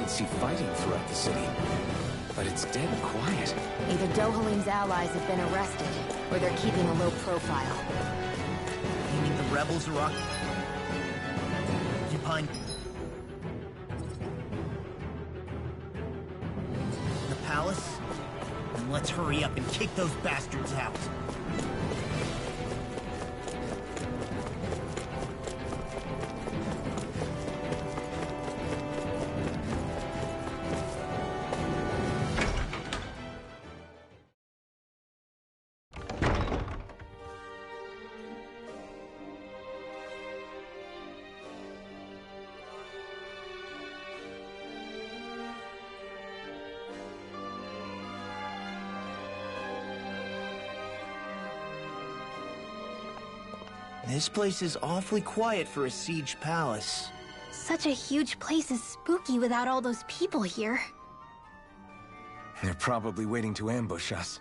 we'd see fighting throughout the city. But it's dead quiet. Either Dohalim's allies have been arrested, or they're keeping a low profile. You mean the rebels are occupying the palace? Then let's hurry up and kick those bastards out. This place is awfully quiet for a siege palace. Such a huge place is spooky without all those people here. They're probably waiting to ambush us.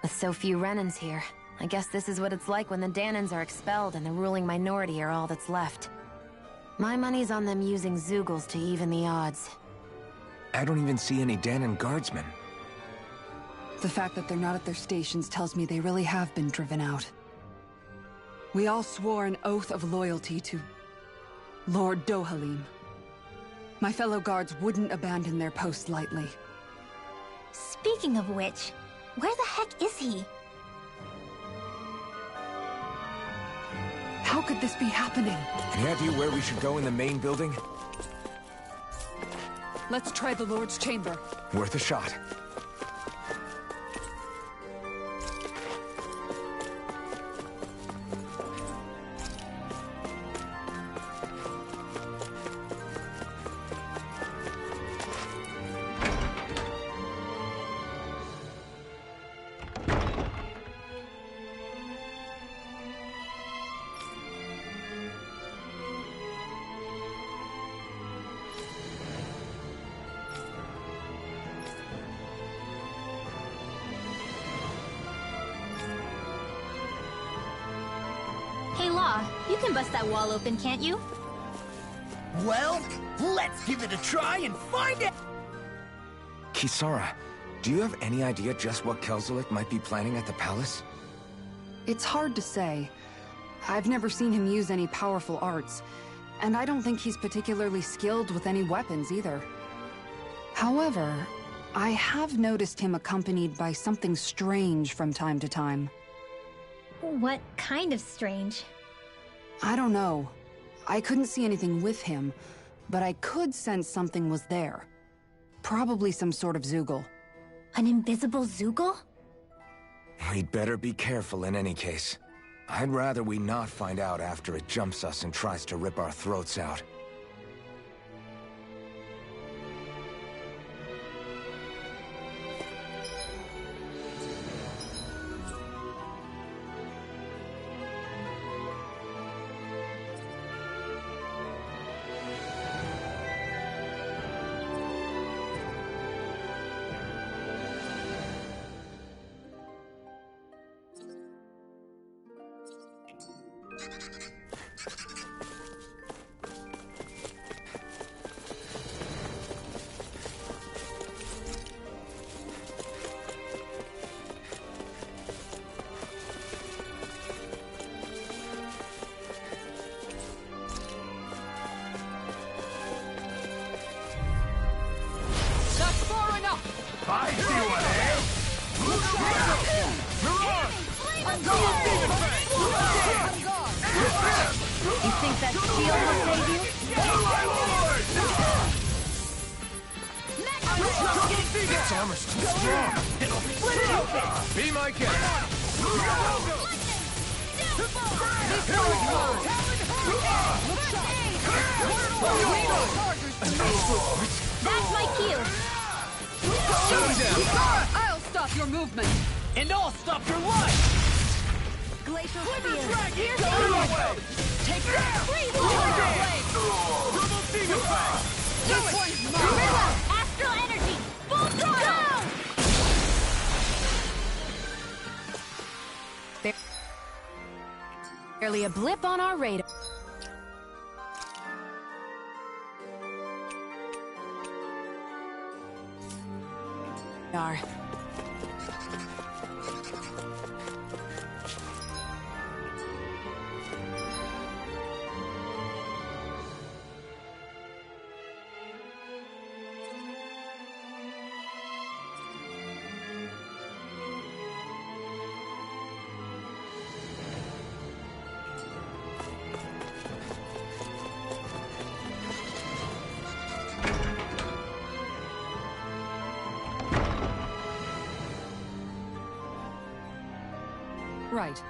With so few Renans here, I guess this is what it's like when the Danans are expelled and the ruling minority are all that's left. My money's on them using Zeugles to even the odds. I don't even see any Danan guardsmen. The fact that they're not at their stations tells me they really have been driven out. We all swore an oath of loyalty to Lord Dohalim. My fellow guards wouldn't abandon their post lightly. Speaking of which, where the heck is he? How could this be happening? Any idea where we should go in the main building? Let's try the Lord's chamber. Worth a shot. Hey Law, you can bust that wall open, can't you? Well, let's give it a try and find it! Kisara, do you have any idea just what Kelzelik might be planning at the palace? It's hard to say. I've never seen him use any powerful arts, and I don't think he's particularly skilled with any weapons either. However, I have noticed him accompanied by something strange from time to time. What kind of strange? I don't know. I couldn't see anything with him, but I could sense something was there. Probably some sort of Zeugle. An invisible Zeugle? We'd better be careful in any case. I'd rather we not find out after it jumps us and tries to rip our throats out. I see what, eh? You think that shield will save you? Its armor's too strong. Be my guest. That's my cue! I'll stop your movement! And I'll stop your life! Glacial Spear! Spear! Go away! Take that! Double Demon Fang! This one's mine! Astral energy! Full throttle! Barely a blip on our radar. are. Right.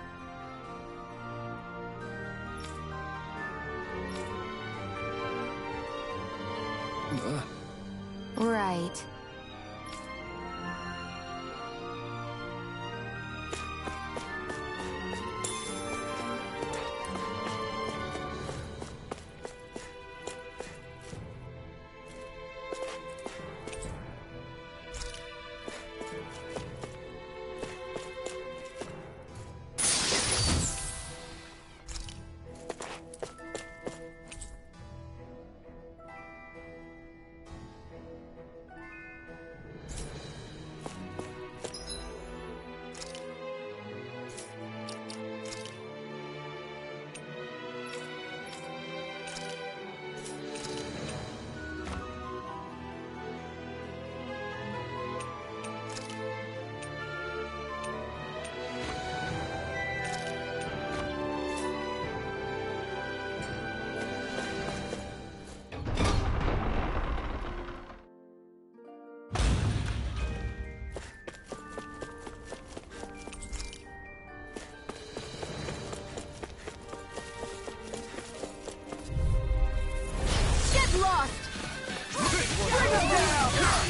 Right.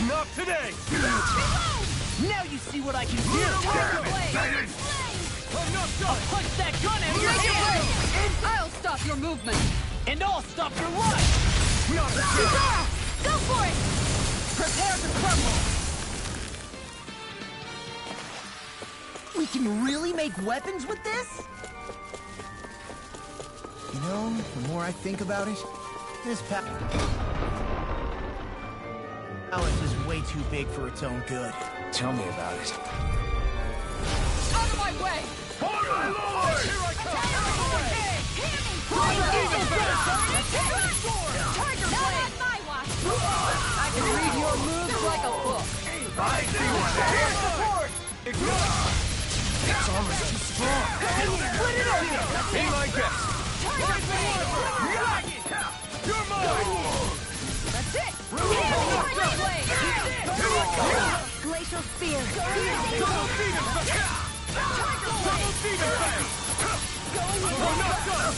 Not today! Now you see what I can do! I'm not done! Punch that gun at you! I'll stop your movement! And I'll stop your life! Not again! Go for it! Prepare to crumble! We can really make weapons with this? You know, the more I think about it, this palace is way too big for its own good. Tell me about it. Out of my way! On my lord! Here I come! Tiger Blade! I can read your moves like a book. I see one there! Ignore! Its armor's too strong. Be my guest! You're mine! That's it! Glacial Spear. Double Demon Fang! Double Demon Fang! We're not done!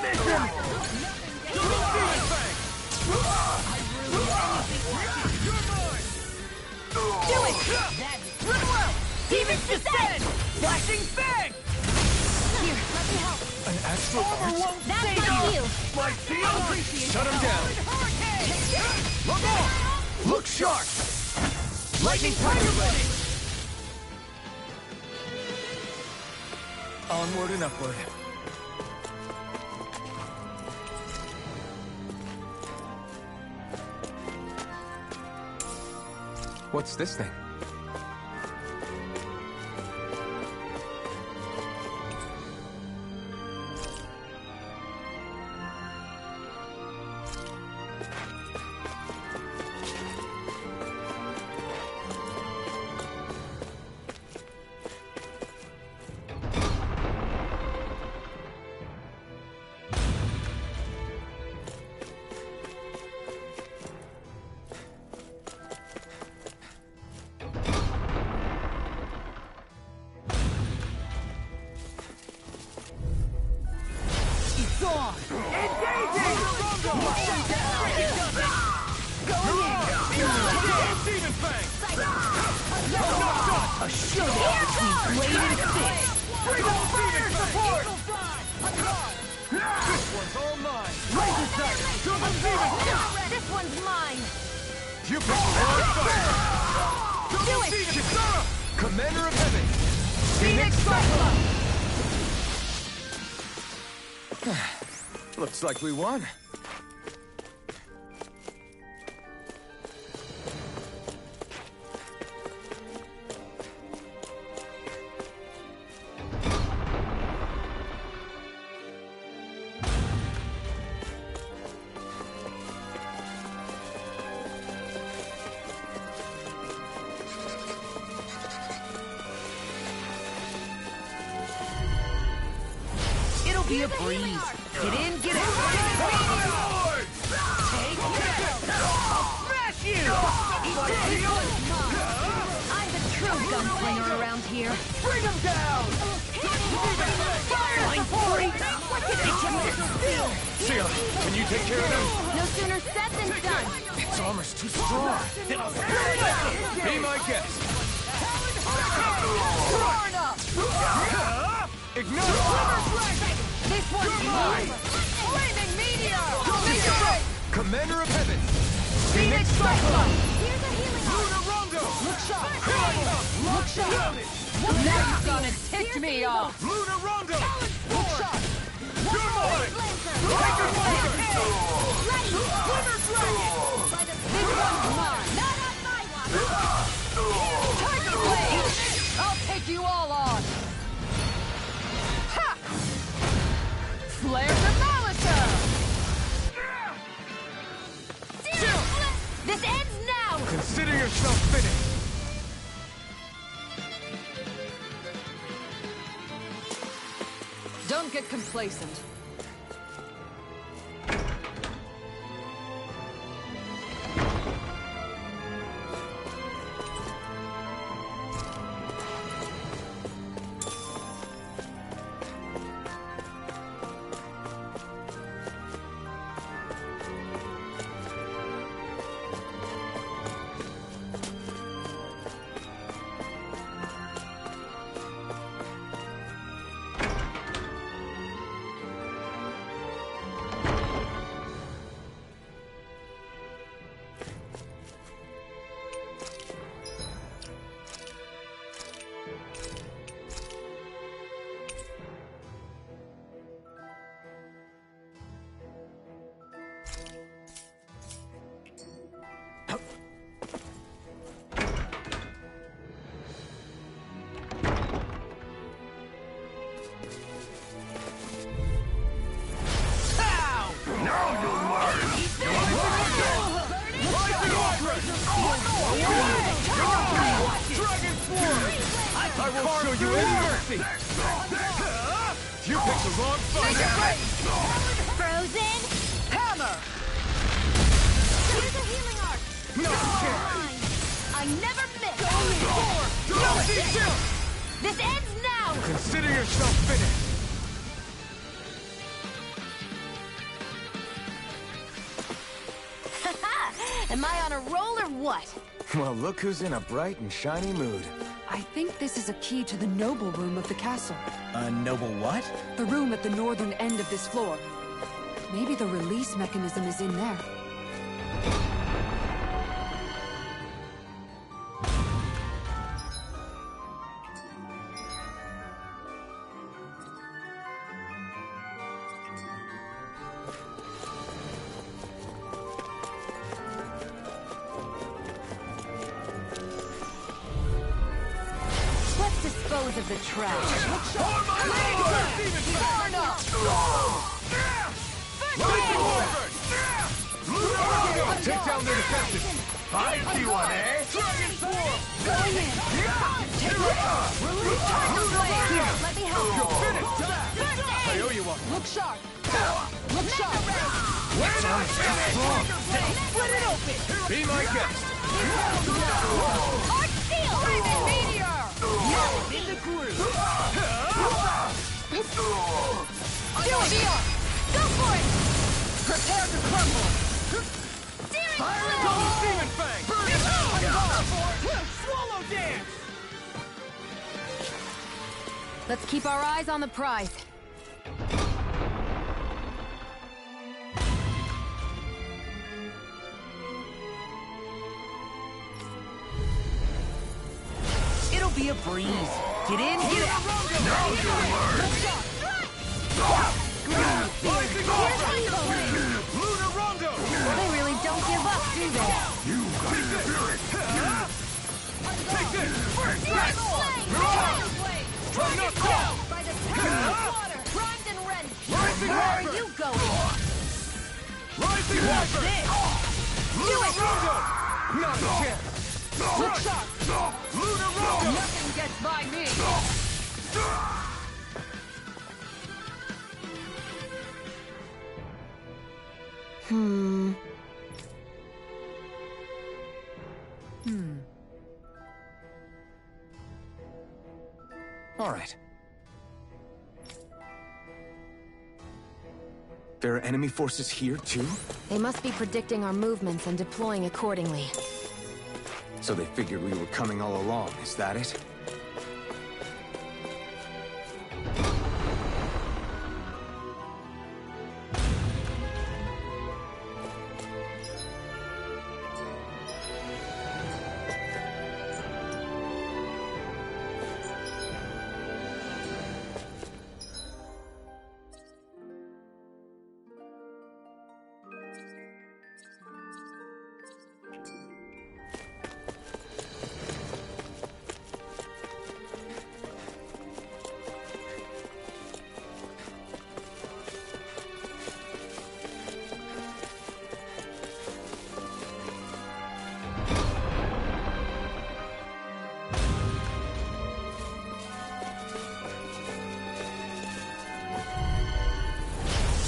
Mission! Double Demon Fang! You're mine! Do it! Run well! Demons descend! Flashing Fang! Here, let me help. An astral Armor arch? won't That's save not you! you! My shield! Shut him down. Look off! Look sharp! Lightning Tiger Blade! Onward and upward. What's this thing? A showdown between Blade and Fist! Bring on fire support! This one's all mine! Razor Sight! Double Demon! This one's mine. You picked the hard fight! Double Demon! Kisara! Commander of Heaven! Phoenix Cyclops! Looks like we won. be a breeze. Get in, get out. Take that! I'll smash you! I'm the true gunslinger around here. Bring him down! Fine freak! Sheila, can you take care of them? No sooner said than done. Its armor's too strong. Be my guest. Ignite! This one's mine. Flaming meteor! Commander of Heaven! Phoenix Cyclone! Here's a healing arm. Luna Rondo! Look sharp! Look sharp! Now you're gonna tick me off! Luna Rondo! Look sharp! You're mine! Tiger Blade! Ready. Swimmer Dragon! This one's mine! Not on my watch. Tiger Blade! I'll take you all on! Ha! Flare Thermometer! This ends now! Consider yourself finished! Don't get complacent. I will show you any mercy! You picked the wrong fight! Frozen. Hammer! Here's a healing arc. No chance! I never miss! No detail! This ends now! Consider yourself finished! Am I on a roll or what? Well, look who's in a bright and shiny mood. I think this is a key to the noble room of the castle. A noble what? The room at the northern end of this floor. Maybe the release mechanism is in there. Let's dispose of the trash. Take down their defenses! I see one, eh? Dragon Form! Going in! Take it! Release Tiger Blade! Here, let me help you! I owe you one! Look sharp! Look sharp! Where's our strong? Split it open! Be my guest! Arc Steel! Flaming Meteor! In the groove! Do it! Go for it! Prepare to crumble! Double Demon Fang! Swallow dance! Let's keep our eyes on the prize. It'll be a breeze. Get in, get out! Luna Rondo! They really don't give up, do they? Take this! Try not down! By the power of water! Primed and ready! Rising Where are Viper! you going? Rising Viper! Do it! Rondo! Not a chance! Look sharp! Luna Rondo! Nothing gets by me! All right. There are enemy forces here, too? They must be predicting our movements and deploying accordingly. So they figured we were coming all along, is that it?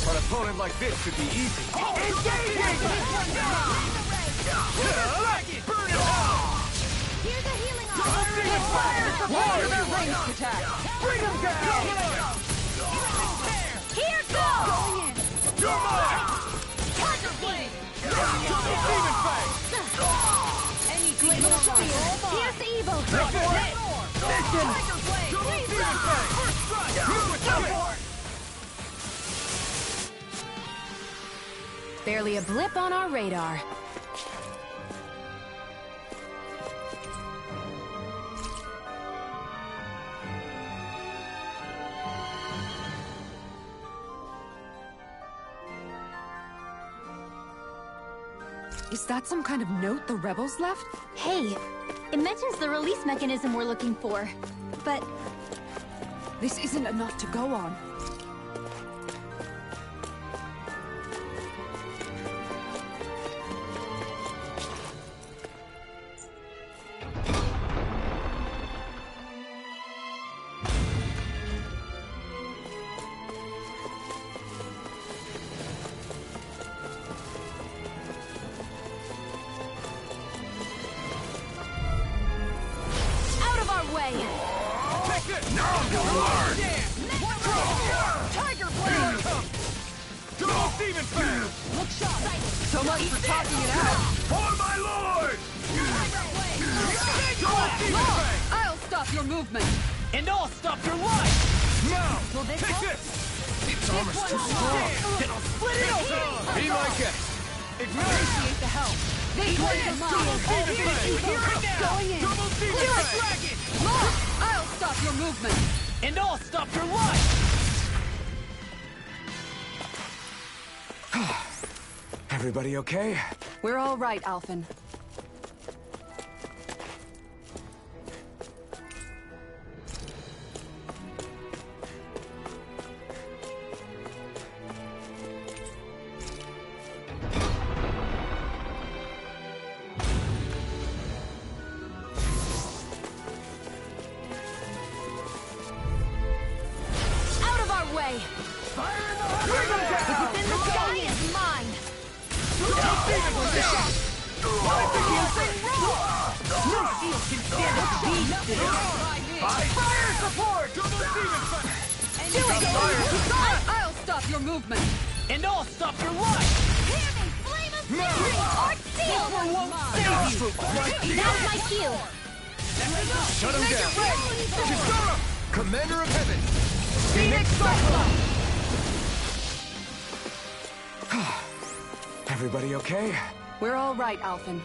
An opponent like this should be easy. Engaging! Burn it all! Here's a healing Fire! Look at their ranged attack! Bring them down! Here goes! Come on! Tiger Blade! Demon Fang! Any glitch Here's the evil! Mission! Tiger Blade! Demon Fang! First strike! Support! Barely a blip on our radar. Is that some kind of note the rebels left? Hey, it mentions the release mechanism we're looking for, but This isn't enough to go on. Out of our way! Take it! Now you learn! Tiger Blade! Double Demon Fang! Look sharp! So much for talking it out! For my lord! Tiger Blade! Double Demon Fang! I'll stop your movement! And I'll stop your life! Now! Will this Take help? this! Its armor's too strong. Then I'll split it open! Be my guest! Ignite! Appreciate the help! This one is mine! Demon Fang! Going in! Double Demon Clear it! Fang! Look! I'll stop your movement! And I'll stop your life! Everybody okay? We're all right, Alphen. Out of our way! Within the sky is mine! No shield can stand up to these things! Fire support! Double Demon Fang! I'll stop your movement! And I'll stop your life! Hear me! Flame of fury! Art seal! That's my cue! Shut him down! Kisara! Commander of Heaven! Phoenix Cyclone! Everybody okay? We're all right, Alphen.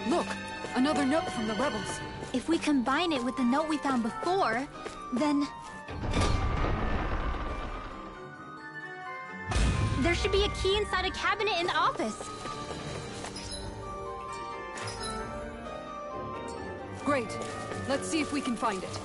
Look! Another note from the rebels. If we combine it with the note we found before, then... there should be a key inside a cabinet in the office. Great. Let's see if we can find it.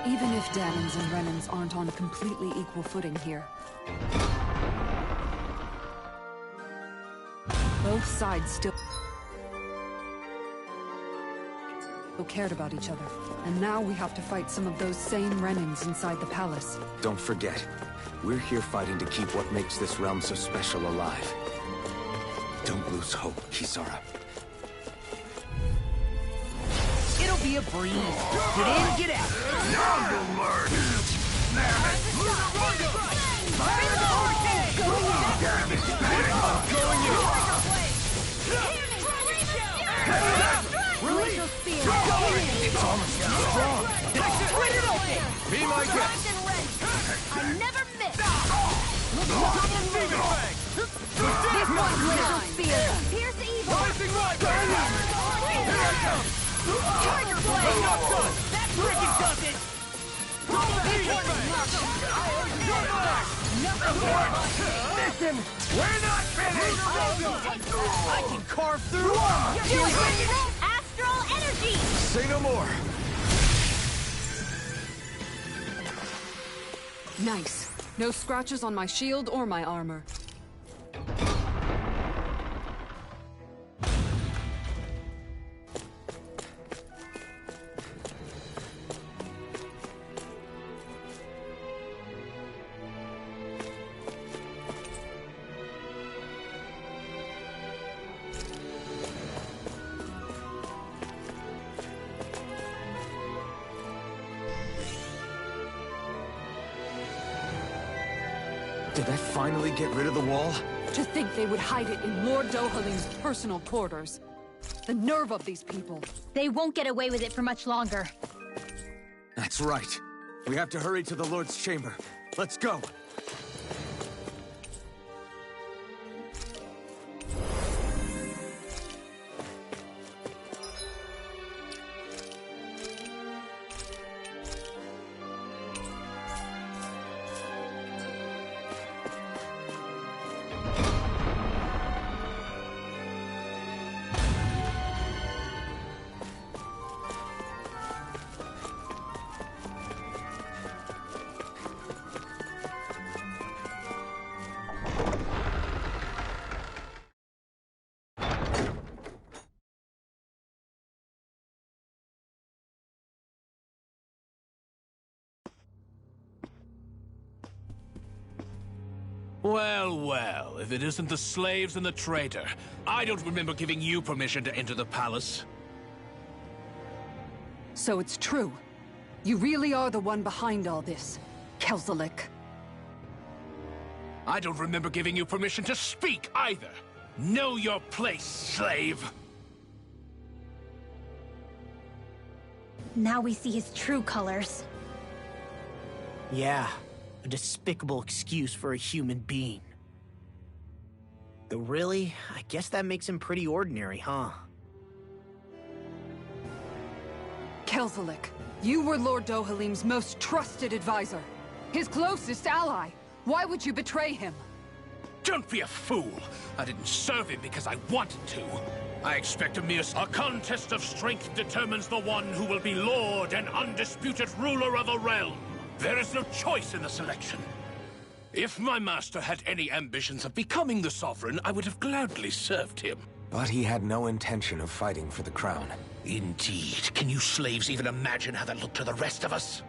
Even if Dahnans and Renans aren't on completely equal footing here, both sides still cared about each other. And now we have to fight some of those same Renans inside the palace. Don't forget, we're here fighting to keep what makes this realm so special alive. Don't lose hope, Kisara. It'll be a breeze. Get in, get out. Now you'll learn! Damn it! Damn it! I'm going in! Release! It's almost too strong. Be my guest! I never miss! This one's mine! Here's the evil! Tiger Blade! That frickin' does it! Listen! We're not finished! I can carve through! Astral energy! Say no more. Nice. No scratches on my shield or my armor. Did I finally get rid of the wall? To think they would hide it in Lord Dohalim's personal quarters. The nerve of these people. They won't get away with it for much longer. That's right. We have to hurry to the Lord's chamber. Let's go. Well, well, if it isn't the slaves and the traitor. I don't remember giving you permission to enter the palace. So it's true. You really are the one behind all this, Kelzalik. I don't remember giving you permission to speak either. Know your place, slave. Now we see his true colors. Yeah, A despicable excuse for a human being. Though really, I guess that makes him pretty ordinary, huh? Kelzelik, you were Lord Dohalim's most trusted advisor. His closest ally. Why would you betray him? Don't be a fool! I didn't serve him because I wanted to. I expect a contest of strength determines the one who will be Lord and undisputed ruler of a realm. There is no choice in the selection. If my master had any ambitions of becoming the Sovereign, I would have gladly served him. But he had no intention of fighting for the crown. Indeed. Can you slaves even imagine how that looked to the rest of us?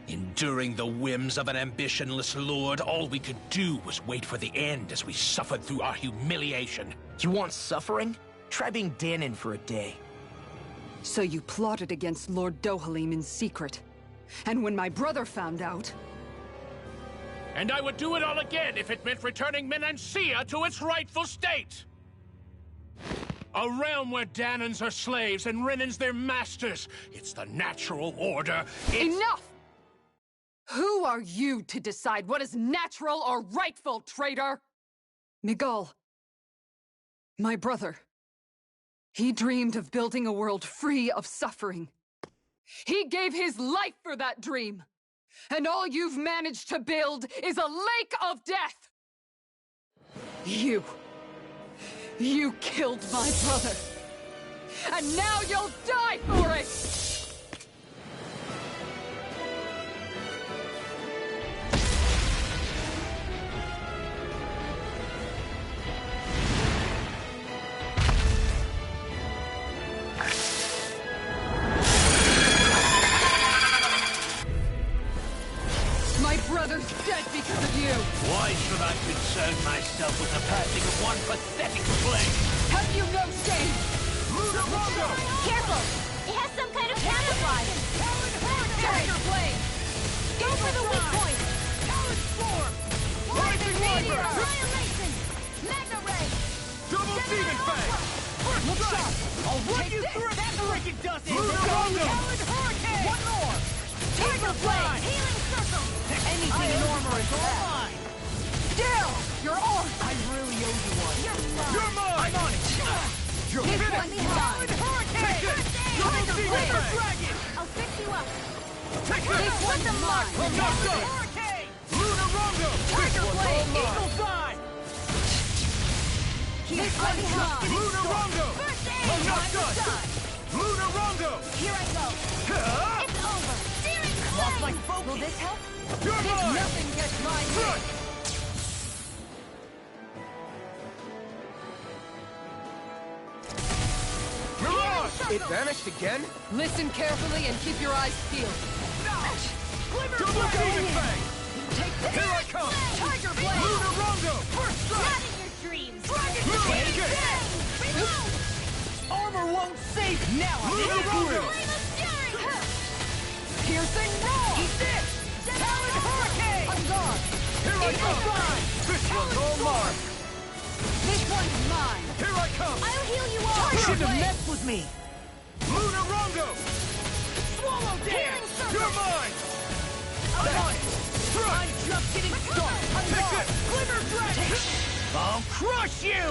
Enduring the whims of an ambitionless lord, all we could do was wait for the end as we suffered through our humiliation. You want suffering? Try being Dahnan for a day. So you plotted against Lord Dohalim in secret. And when my brother found out... And I would do it all again if it meant returning Menancia to its rightful state! A realm where Dahnans are slaves and Renans their masters. It's the natural order. Enough! Who are you to decide what is natural or rightful, traitor? Miguel. My brother. He dreamed of building a world free of suffering. He gave his life for that dream. And all you've managed to build is a lake of death! You killed my brother! And now you'll die for it! Dead because of you! Why should I concern myself with the passing of one pathetic slave? Have you no shame? Careful! It has some kind of camouflage! Tiger Blade! Go for the weak point! Lightning Reaper! Annihilation! Mega Ray! Double Demon Fang! Look sharp! I'll run you through that freaking dust! Hurricane! One more! Tiger Blade! Healing Circle! Anything in armor is all mine! Still! Your arm! I really owe you one. You're mine! I'm on it! You're This finished! one's mine! Take this! Double Demon Fang! Dragon! I'll fix you up! Take This this! one's mine! I'm not done! Hurricane! Luna Rondo! Tiger Blade! Eagle's Eye! This one's mine! Luna Rondo! First aid! I'm not done! Luna Rondo! Here I go! Huh? It's over! Steering Lost my flame! focus! Will this help? You're mine! Nothing gets mine here! Mirage! It vanished again? Listen carefully and keep your eyes peeled. Double Demon Fang! Take this! Here I come! Tiger Blade! Luna Rondo! First strike! Not in your dreams! Dragon Blade! Blade! Reload! Armor won't save me! Now I'm Luna in Rondo! Flame of Fury! Piercing roar! Eat this! Talon Hurricane! I'm gone! Here I come! This one's all mine! This one's mine! Here I come! I'll heal you all! You shouldn't have messed with me! Luna Rondo! Swallow dare! You're mine! I'm on it! I'm just getting started! Take this! Glimmer Dragon! I'll crush you!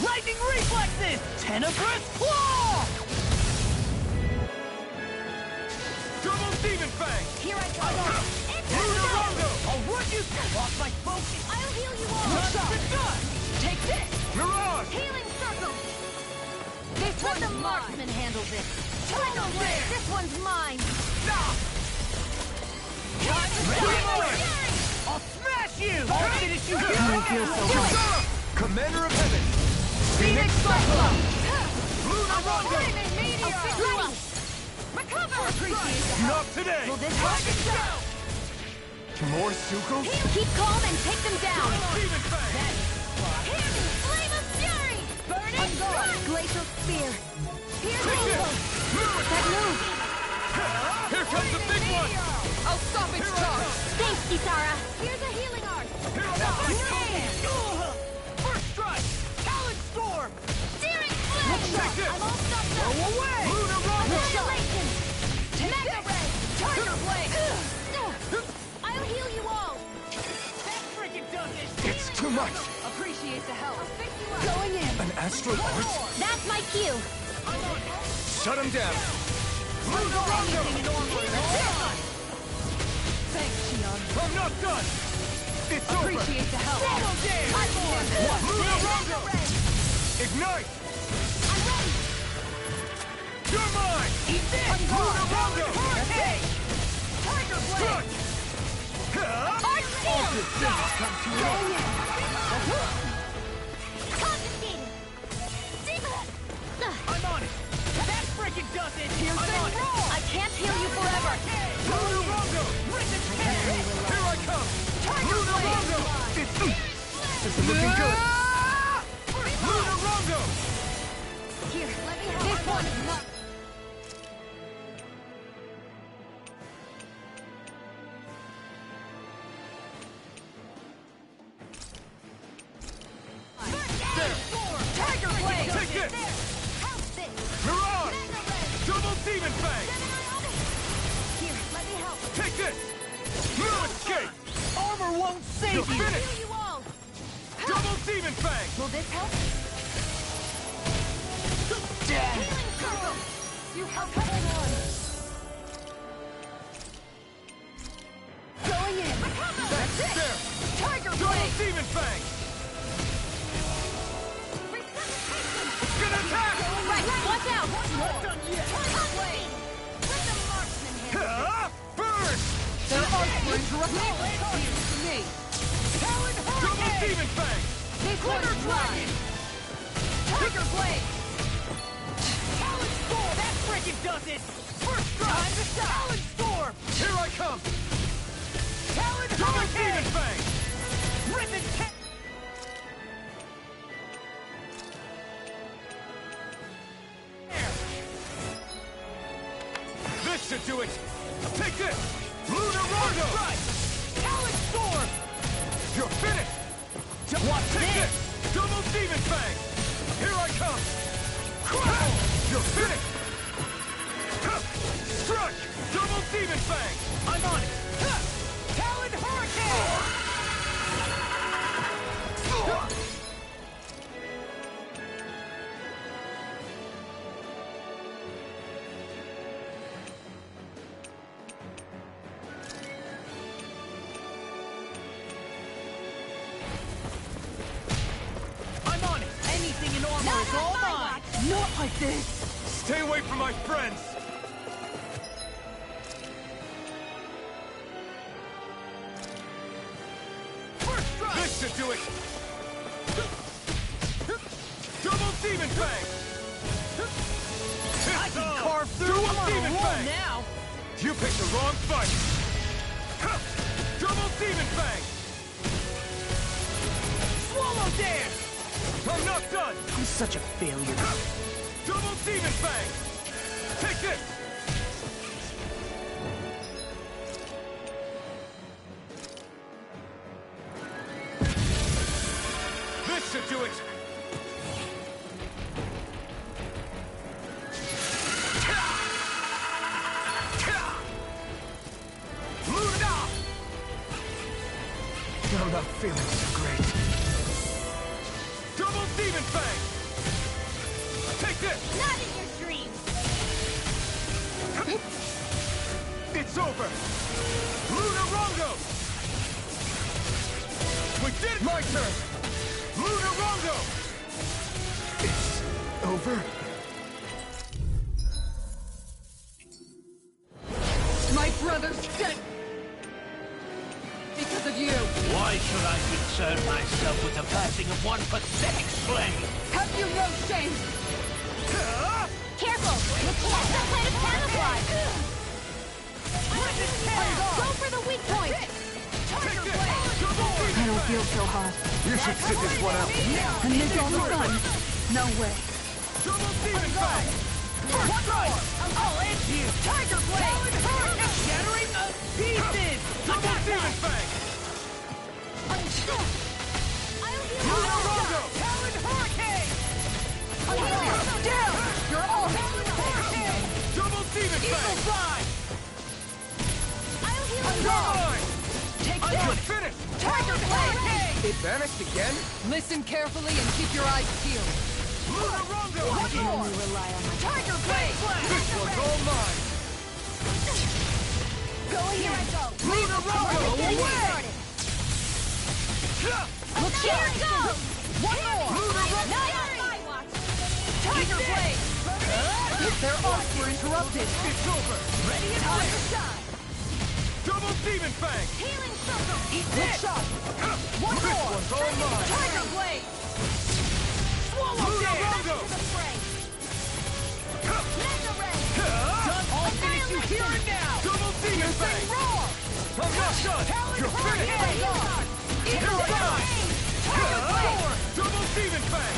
Lightning reflexes! Tenebrous Claw! Double Demon Fang! Here I go! Luna Rondo! I'll run you through! Lost my focus! I'll heal you all! Not done! Take this! Mirage! Healing Circle! This Let one's the mine! marksman handle this! Tiger Blade! This one's mine! I'll smash you! I'll finish you here! I feel so good! Commander of Heaven! Phoenix Cyclone! Luna Rondo! Flaming Meteor! I'll fix you up. Recover! Appreciate the Not today! Will this help? More Suko? Keep calm and take them down! Demon Fang! Hear me! Flame of Fury! Burning Strike! Glacial Spear! Here's Take this! Eagle! That move! Here comes the big one! I'll stop its charge! Thanks, Kisara! Here's a healing art! Here I come! First strike! Talon Storm! Searing Flame! Take this! I'm all stopped up! Go away! Luna Rondo! Annihilation! Mega Ray! Tiger Blade! Too much! Appreciate the help. Going in. An astral art? That's my cue. Shut him down! Thanks, Xion. I'm not done! It's over! Appreciate the help. Ignite! I'm ready. You're mine! Eat this! Lunarungo! Hurricane! Tiger Blade! Art shield. Going in. Confiscated. I'm on it! That freaking does it! Here's I'm the on it! roll! I can't heal you forever. Lunarungo! Here I come! Lunarungo! This is looking good! Lunarungo! Here, let me have this one. Is not. Tiger Blade! Take this! How's this? Mirage! Double Demon Fang! Here, let me help. Take this! No escape! Armor won't save You're you! finished! Heal you all. Double Demon Fang! Will this help? Healing circle. You have coming on. Going in. That's it! There! Tiger Double Blade! Demon Fang! Resuscitation. Gonna attack! Right, watch out. Not done yet! Confiscated. Let the marksman handle. Burn! There are interrupting to me. Talon Double Hurricane! Demon Fang! This one's mine. Tiger Blade! Talon Storm! That freaking does it! First strike! Time to stop! Talon Storm! Here I come! Talon Double Demon Hurricane! Fang! Ribbon Cat! This should do it! Take this! Lunarungo! Right! Talon Storm! You're finished! Watch Take this! this! Double Demon Fang! Here I come! You're finished! Strike! Double Demon Fang! I'm on it! Talon Hurricane! I'm on it! Anything in armor Not is on all my mine! watch. Not like this! Stay away from my friends! First strike! This should do it! Double Demon Fang! I can carve through Double them on a Demon roll Fang! now! You picked the wrong fight! Double Demon Fang! Swallow dance! I'm not done! I'm such a failure. Double Demon Fang! Take this! This should do it! Luna! I'm not feeling so great. Double Demon Fang! Take this! Not in your dreams. It's over! Lunarungo! We did it! My turn! Lunarungo! It's over? My brother's dead! Because of you! Why should I concern myself with the passing of one pathetic slave? Have you no shame? Careful. That's some kind of camouflage. Go for the weak point. I don't feel so hot. You should sit this one out. Amid all the sun. No way. Double Demon Fang! First strike! I'll end you! Tiger Blade! Shattering of pieces! Double Demon Fang! Lunarungo! Talon Hurricane! Down! You're all Hurricane! Double Demon Eagle Fang! Fly! You're mine! Take I'm that! finished! Tiger Blade! It vanished again? Listen carefully and keep your eyes peeled. Lunarongo! One more! Only rely on my Tiger Blade! This one's all mine! Going here I go. Lunarongo! Away! Look Here sharp! it goes! One more! Not on my watch! Tiger Blade! Their arcs were interrupted. It's over! Ready and time to shine! Double Demon Fang! Healing circle! Look sharp! One This more! one's all mine! Tiger Blade! Swallow Lunarongo! To the fray! Mega Ray! I'll finish you here and now! Double Demon Fang! Roar! I'm not done! You're finished! Eagle Eye! Tiger Blade! Double Demon Fang!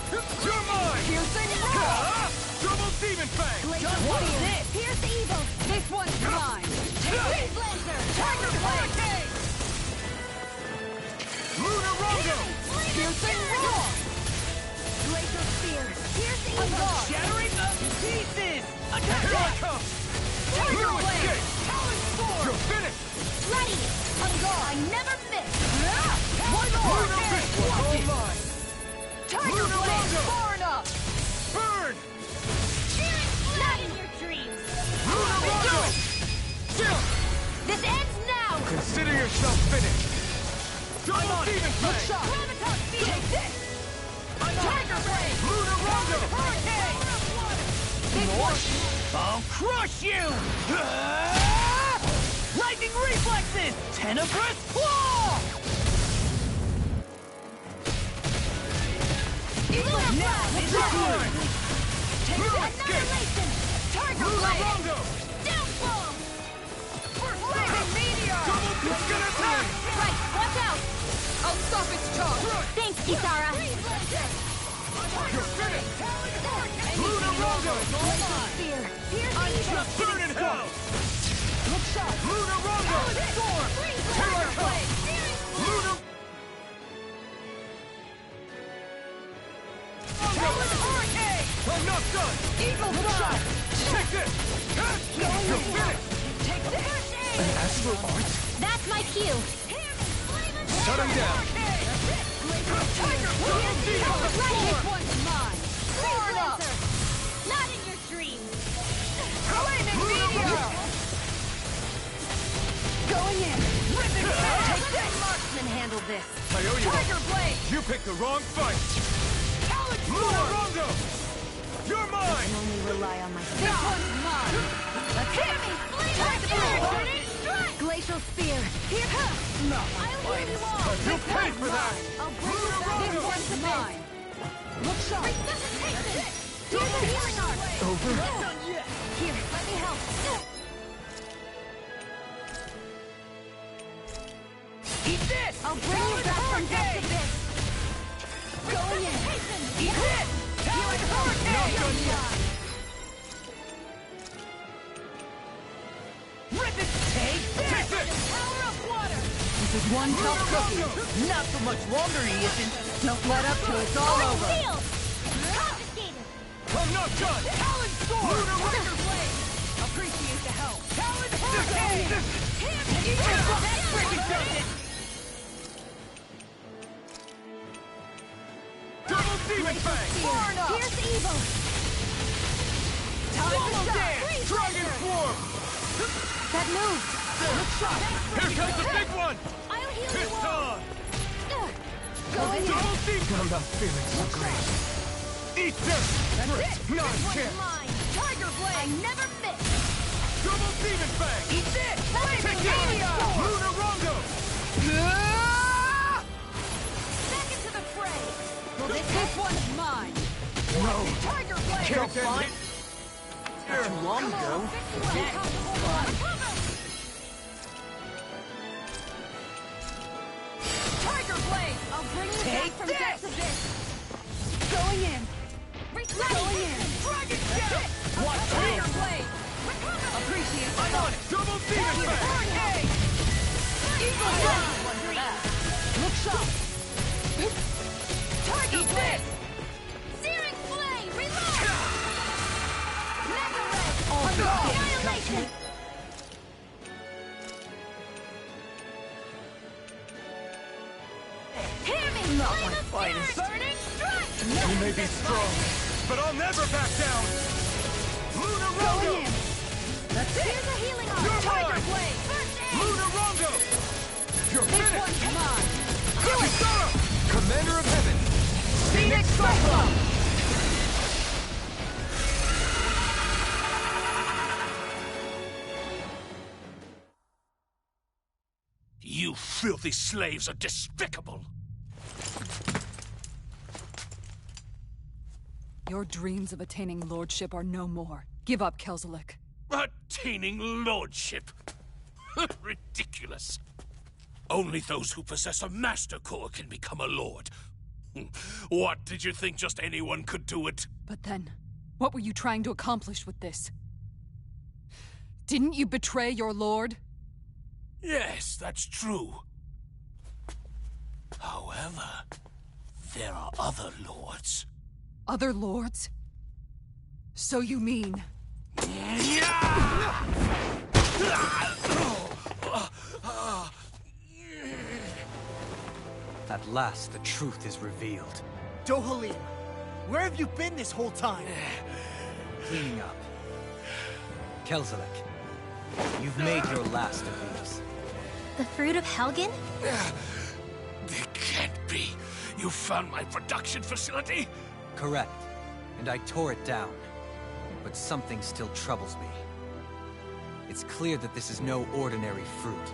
You're mine! Piercing Roar! Double Demon Fang! Just what is this? Here's the evil! This one's mine! Freeze Lancer! Tiger Blade! Lunarongo! Piercing Roar! Glacial Spear! Here's the evil! Shattering the pieces! Here I come! Tiger You Blade! escape! Talon Sword! You're finished! Ready! I'm gone! I never miss! One more! This one's all mine! Tiger Blade! Far enough! Burn! Not in your dreams! Lunarongo! This ends now! Consider yourself finished! Double Demon Fang! Shot! Graviton Spear! Take this! Tiger Blade! Lunarongo! Hurricane! This one! I'll crush you! Lightning reflexes! Tenebrous claw! Eagle Blast! It's Mine! Take this! Annihilation! Tiger Blade! Lunarongo! Downfall! Flaming Meteor! Double Demon Fang! Right, watch out! I'll stop its charge! Thanks, Kisara! You're finished! Lunarongo! Spear! Here's the evil! Burn in hell! Look sharp! Lunarongo! Sword! Here I come! Luna... Hurricane! I'm not done! Eagle Shot! Take this! You're finished! Take this! An astral art? That's my cue! Shut him down! Tiger Blade! This one's mine! Far enough! Not in your dreams! Flaming Meteor! Going in! Ripping Take this! Marksman handle this! I owe you Tiger Blade! You picked the wrong fight! Talon Sword! Lunarongo! You're mine! only rely on my This one's mine! Let's hit me! Tiger Blade! glacial spear. Here! No! I'll heal you all! You paid for that! I'll bring you back! This one's mine! Look sharp! Resuscitation! Do the healing art! Over? Here, let me help! Eat this! I'll bring you back from death to this! Going in! Eat this! Talon Hurricane! Not done yet! Rip it! Take this! Take this! Power of water! This is one tough cookie. Not for much longer, he isn't. Don't let up till it's all over. Sealed! Confiscated! I'm not done! Talon Sword! Tiger Blade! Appreciate the help. Talon Hurricane! Double Demon Fang! Far enough! Here's the evil! Time to Swallow shine! Dance! Dragon Swarm! That moved. Here comes the big one! I'll heal This you all! time! Going in! Double Demon! I'm not feeling so great. Eat this! That's it! Not This chance! one's mine! Tiger I Blade! never miss! Double Demon Fang! Eat this! Flaming Take this! Meteor! Lunarongo! Back into the fray! Will This one's mine! No. Tiger Blade! Can't end it! Too long ago. Tiger Blade! I'll bring you Take back from this! death to this! Going in! Going in! Dragon Shout! What? Tiger Blade! Appreciate the I'm on it! Double Demon Fang! Hurricane! Eagle Blade! Look sharp! Tiger Blade! Searing flame! Reload! Mega Red! Annihilation! Annihilation! not my finest. Burning strike! You may be strong, but I'll never back down! Luna Rongo! That's it! Here's a healing arm! You're Tiger mine! Blade! First aid! Luna Rongo! You're This finished! one's mine! Akisara! Commander of Heaven! Phoenix Cyclone! You filthy slaves are despicable! Your dreams of attaining lordship are no more. Give up, Kelzelik. Attaining lordship? Ridiculous. Only those who possess a master core can become a lord. What, did you think just anyone could do it? But then, what were you trying to accomplish with this? Didn't you betray your lord? Yes, that's true. However, there are other lords. Other lords? So you mean... At last, the truth is revealed. Dohalim, where have you been this whole time? Cleaning up. Kelzelik, you've made your last of these. The fruit of Helgen? It can't be. You found my production facility? Correct. And I tore it down. But something still troubles me. It's clear that this is no ordinary fruit.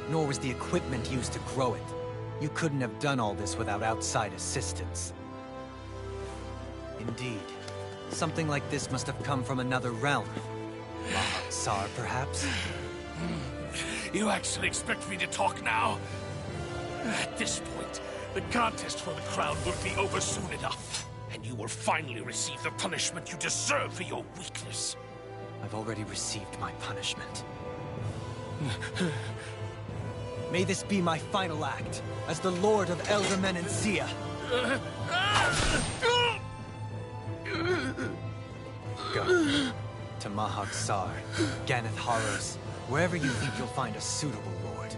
Nor was the equipment used to grow it. You couldn't have done all this without outside assistance. Indeed. Something like this must have come from another realm. Mahak-Sar, perhaps? You actually expect me to talk now? At this point, the contest for the crown will be over soon enough. And you will finally receive the punishment you deserve for your weakness. I've already received my punishment. May this be my final act, as the Lord of Elder Menancia. Go. To Mahak-Sar, Ganeth Haros, wherever you think you'll find a suitable lord.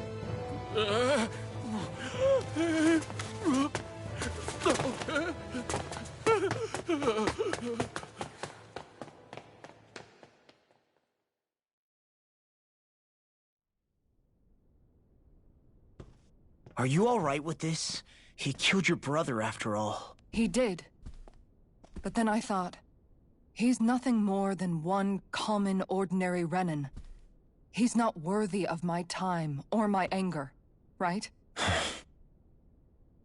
Are you alright with this? He killed your brother after all. He did. But then I thought, he's nothing more than one common, ordinary Renan. He's not worthy of my time or my anger, right?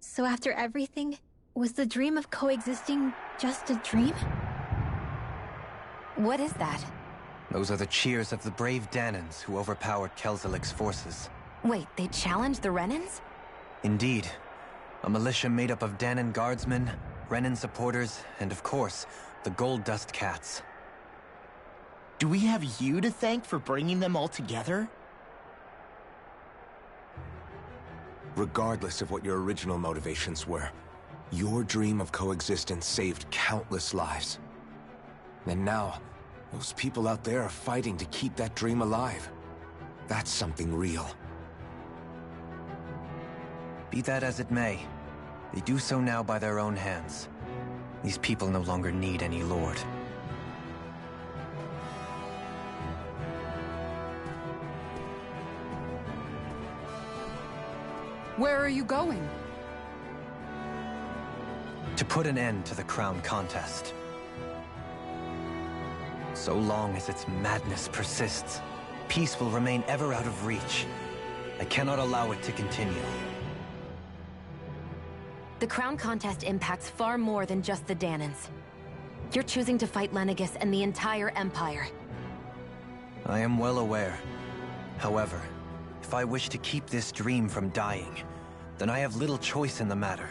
So after everything, was the dream of coexisting just a dream? What is that? Those are the cheers of the brave Danans who overpowered Kelzelik's forces. Wait, they challenged the Renans? Indeed. A militia made up of Danan guardsmen, Renan supporters, and of course, the Gold Dust Cats. Do we have you to thank for bringing them all together? Regardless of what your original motivations were, your dream of coexistence saved countless lives. And now, those people out there are fighting to keep that dream alive. That's something real. Be that as it may, they do so now by their own hands. These people no longer need any lord. Where are you going? To put an end to the crown contest. So long as its madness persists, peace will remain ever out of reach. I cannot allow it to continue. The crown contest impacts far more than just the Danans. You're choosing to fight Lenegis and the entire Empire. I am well aware. However, if I wish to keep this dream from dying, then I have little choice in the matter.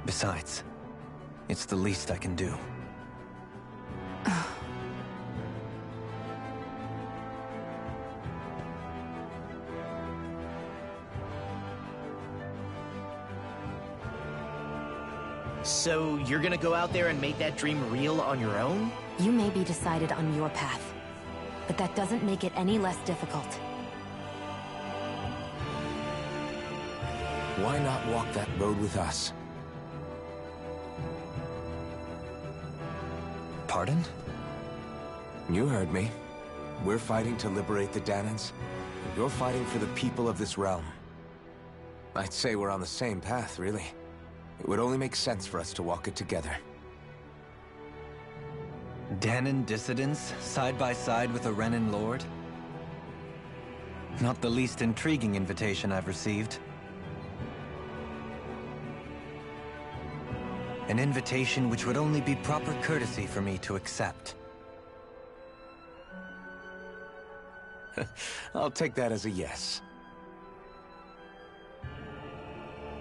Besides, it's the least I can do. So you're gonna go out there and make that dream real on your own? You may be decided on your path, but that doesn't make it any less difficult. why not walk that road with us? Pardon? You heard me. We're fighting to liberate the Dahnans. You're fighting for the people of this realm. I'd say we're on the same path, really. It would only make sense for us to walk it together. Dahnan dissidents, side by side with a Renan lord? Not the least intriguing invitation I've received. An invitation which would only be proper courtesy for me to accept. I'll take that as a yes.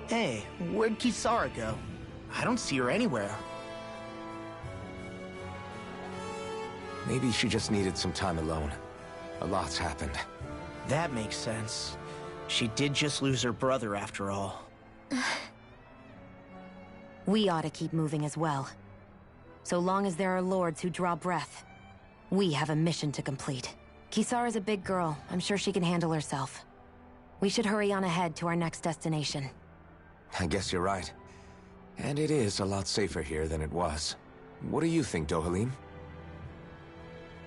Hey, where'd Kisara go? I don't see her anywhere. Maybe she just needed some time alone. A lot's happened. That makes sense. She did just lose her brother after all. We ought to keep moving as well. So long as there are lords who draw breath, we have a mission to complete. Kisara's a big girl. I'm sure she can handle herself. We should hurry on ahead to our next destination. I guess you're right. And it is a lot safer here than it was. What do you think, Dohalim?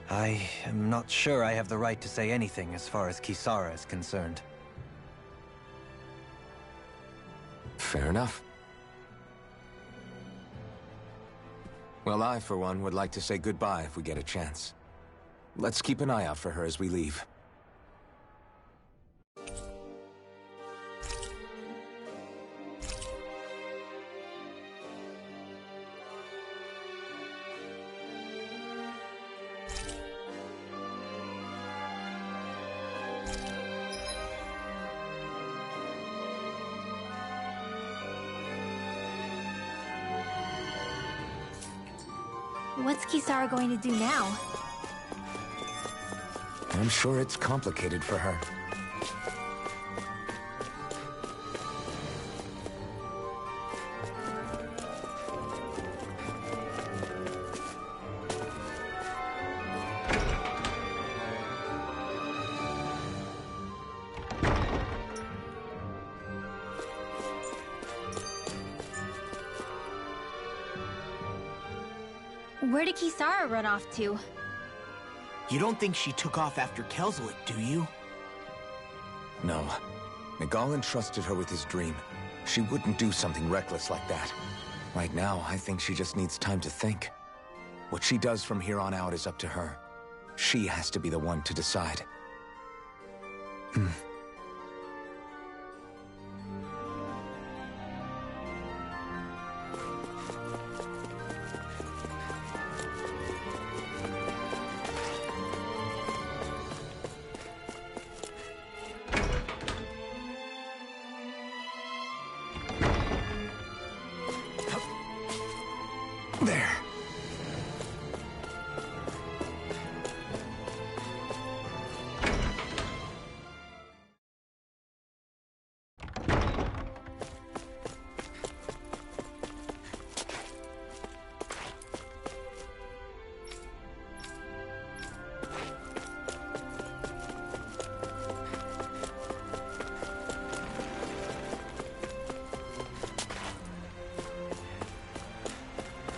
I am not sure I have the right to say anything as far as Kisara is concerned. Fair enough. Well, I, for one, would like to say goodbye if we get a chance. Let's keep an eye out for her as we leave. What's Kisara going to do now? I'm sure it's complicated for her. Where did Kisara run off to? You don't think she took off after Kelzelik, do you? No. Nagal entrusted her with his dream. She wouldn't do something reckless like that. Right now, I think she just needs time to think. What she does from here on out is up to her. She has to be the one to decide. There.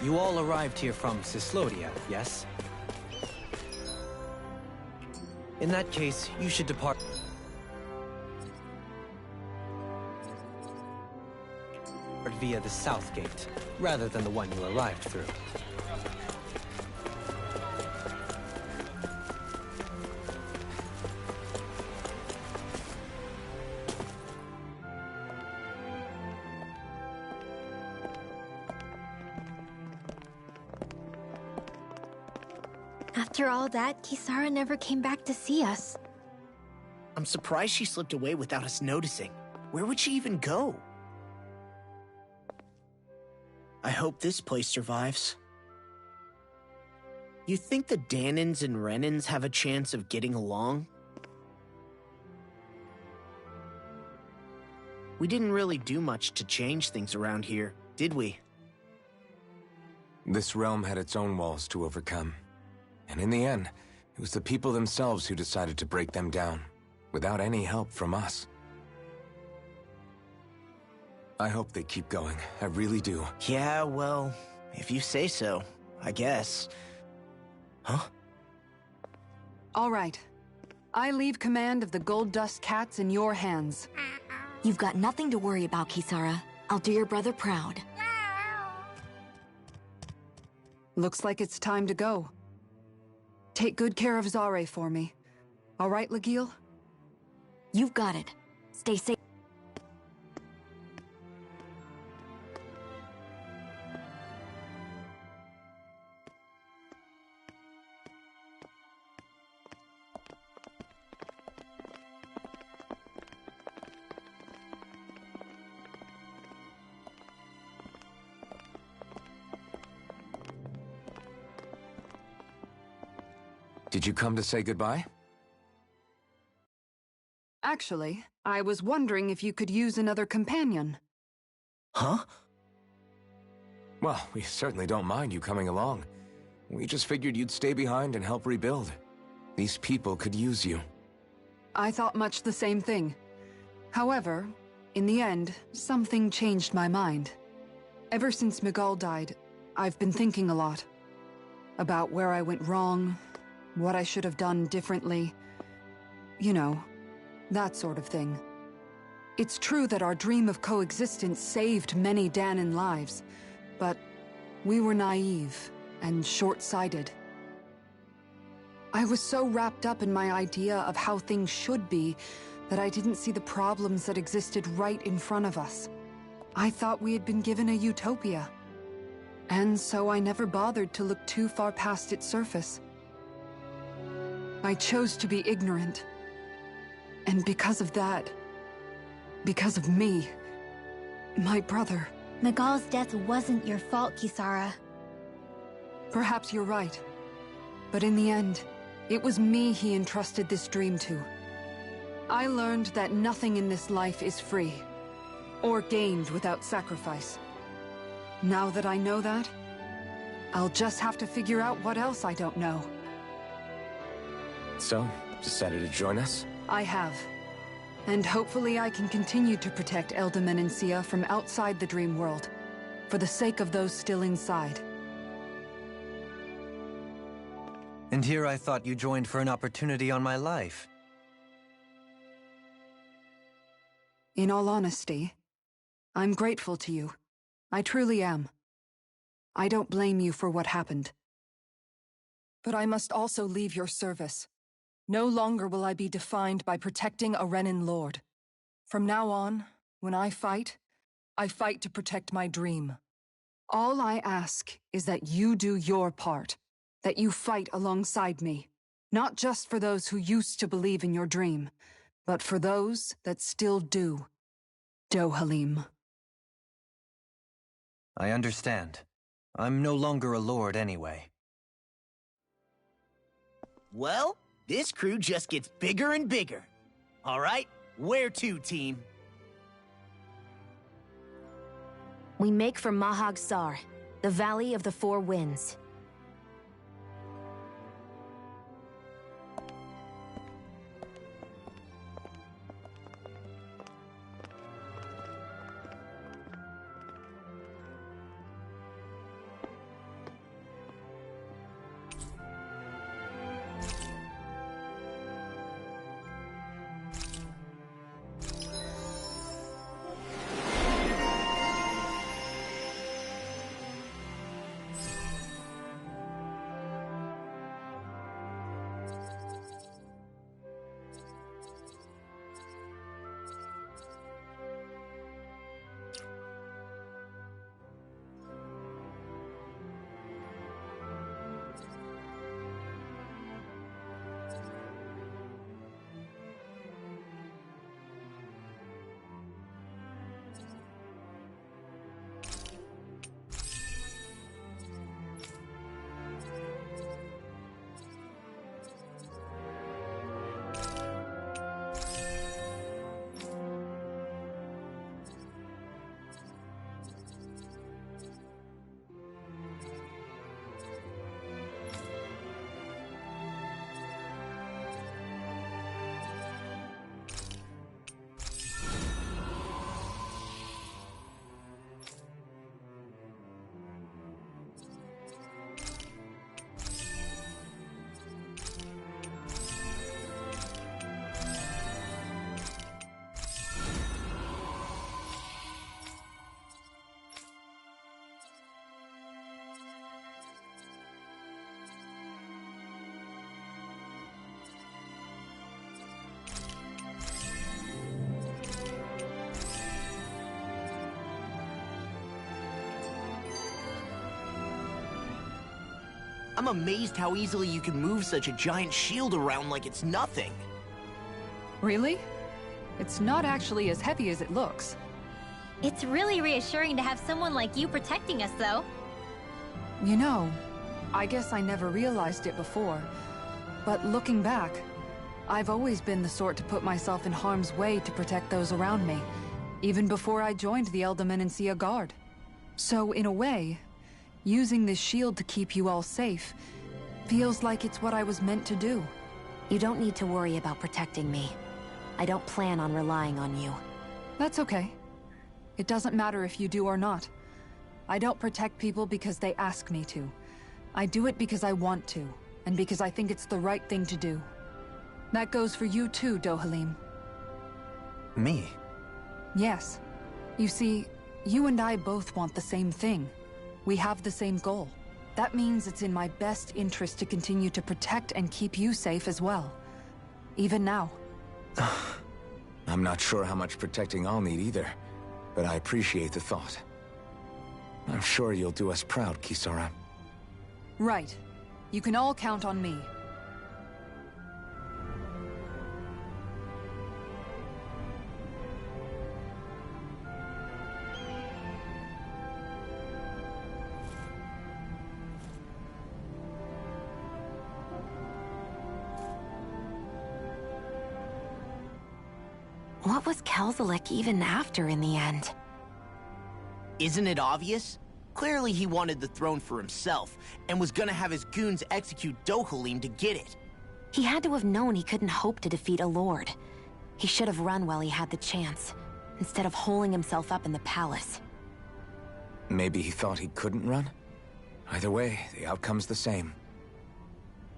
You all arrived here from Cyslodia, yes? In that case, you should depart via the south gate, rather than the one you arrived through. After all that, Kisara never came back to see us. I'm surprised she slipped away without us noticing. Where would she even go? I hope this place survives. You think the Dahnans and Renans have a chance of getting along? We didn't really do much to change things around here, did we? This realm had its own walls to overcome. And in the end, it was the people themselves who decided to break them down, without any help from us. I hope they keep going. I really do. Yeah, well, if you say so, I guess. Huh? All right. I leave command of the Gold Dust Cats in your hands. You've got nothing to worry about, Kisara. I'll do your brother proud. Looks like it's time to go. Take good care of Zare for me. All right, Lagiel? You've got it. Stay safe. Did you come to say goodbye? Actually, I was wondering if you could use another companion. Huh? Well, we certainly don't mind you coming along. We just figured you'd stay behind and help rebuild. These people could use you. I thought much the same thing. However, in the end, something changed my mind. Ever since Miguel died, I've been thinking a lot. About where I went wrong, what I should have done differently. You know, that sort of thing. It's true that our dream of coexistence saved many Dahnan lives, but we were naive and short-sighted. I was so wrapped up in my idea of how things should be that I didn't see the problems that existed right in front of us. I thought we had been given a utopia. And so I never bothered to look too far past its surface. I chose to be ignorant. And because of that, because of me, my brother... Miguel's death wasn't your fault, Kisara. Perhaps you're right. But in the end, it was me he entrusted this dream to. I learned that nothing in this life is free, or gained without sacrifice. Now that I know that, I'll just have to figure out what else I don't know. So, decided to join us? I have. And hopefully I can continue to protect Elde Menancia from outside the dream world, for the sake of those still inside. And here I thought you joined for an opportunity on my life. In all honesty, I'm grateful to you. I truly am. I don't blame you for what happened. But I must also leave your service. No longer will I be defined by protecting a Renan Lord. From now on, when I fight to protect my dream. All I ask is that you do your part, that you fight alongside me, not just for those who used to believe in your dream, but for those that still do. Dohalim. I understand. I'm no longer a lord anyway. Well, this crew just gets bigger and bigger. All right, where to, team? We make for Mahag Sar, the Valley of the Four Winds. I'm amazed how easily you can move such a giant shield around like it's nothing. Really? It's not actually as heavy as it looks. It's really reassuring to have someone like you protecting us, though. You know, I guess I never realized it before, but looking back, I've always been the sort to put myself in harm's way to protect those around me, even before I joined the Eldomenencia Guard. So, in a way, using this shield to keep you all safe feels like it's what I was meant to do. You don't need to worry about protecting me. I don't plan on relying on you. That's okay. It doesn't matter if you do or not. I don't protect people because they ask me to. I do it because I want to, and because I think it's the right thing to do. That goes for you too, Dohalim. Me? Yes. You see, you and I both want the same thing. We have the same goal. That means it's in my best interest to continue to protect and keep you safe as well. Even now. I'm not sure how much protecting I'll need either, but I appreciate the thought. I'm sure you'll do us proud, Kisara. Right. You can all count on me. What was Kelzalek even after in the end? Isn't it obvious? Clearly he wanted the throne for himself, and was gonna have his goons execute Dohalim to get it. He had to have known he couldn't hope to defeat a lord. He should have run while he had the chance, instead of holding himself up in the palace. Maybe he thought he couldn't run? Either way, the outcome's the same.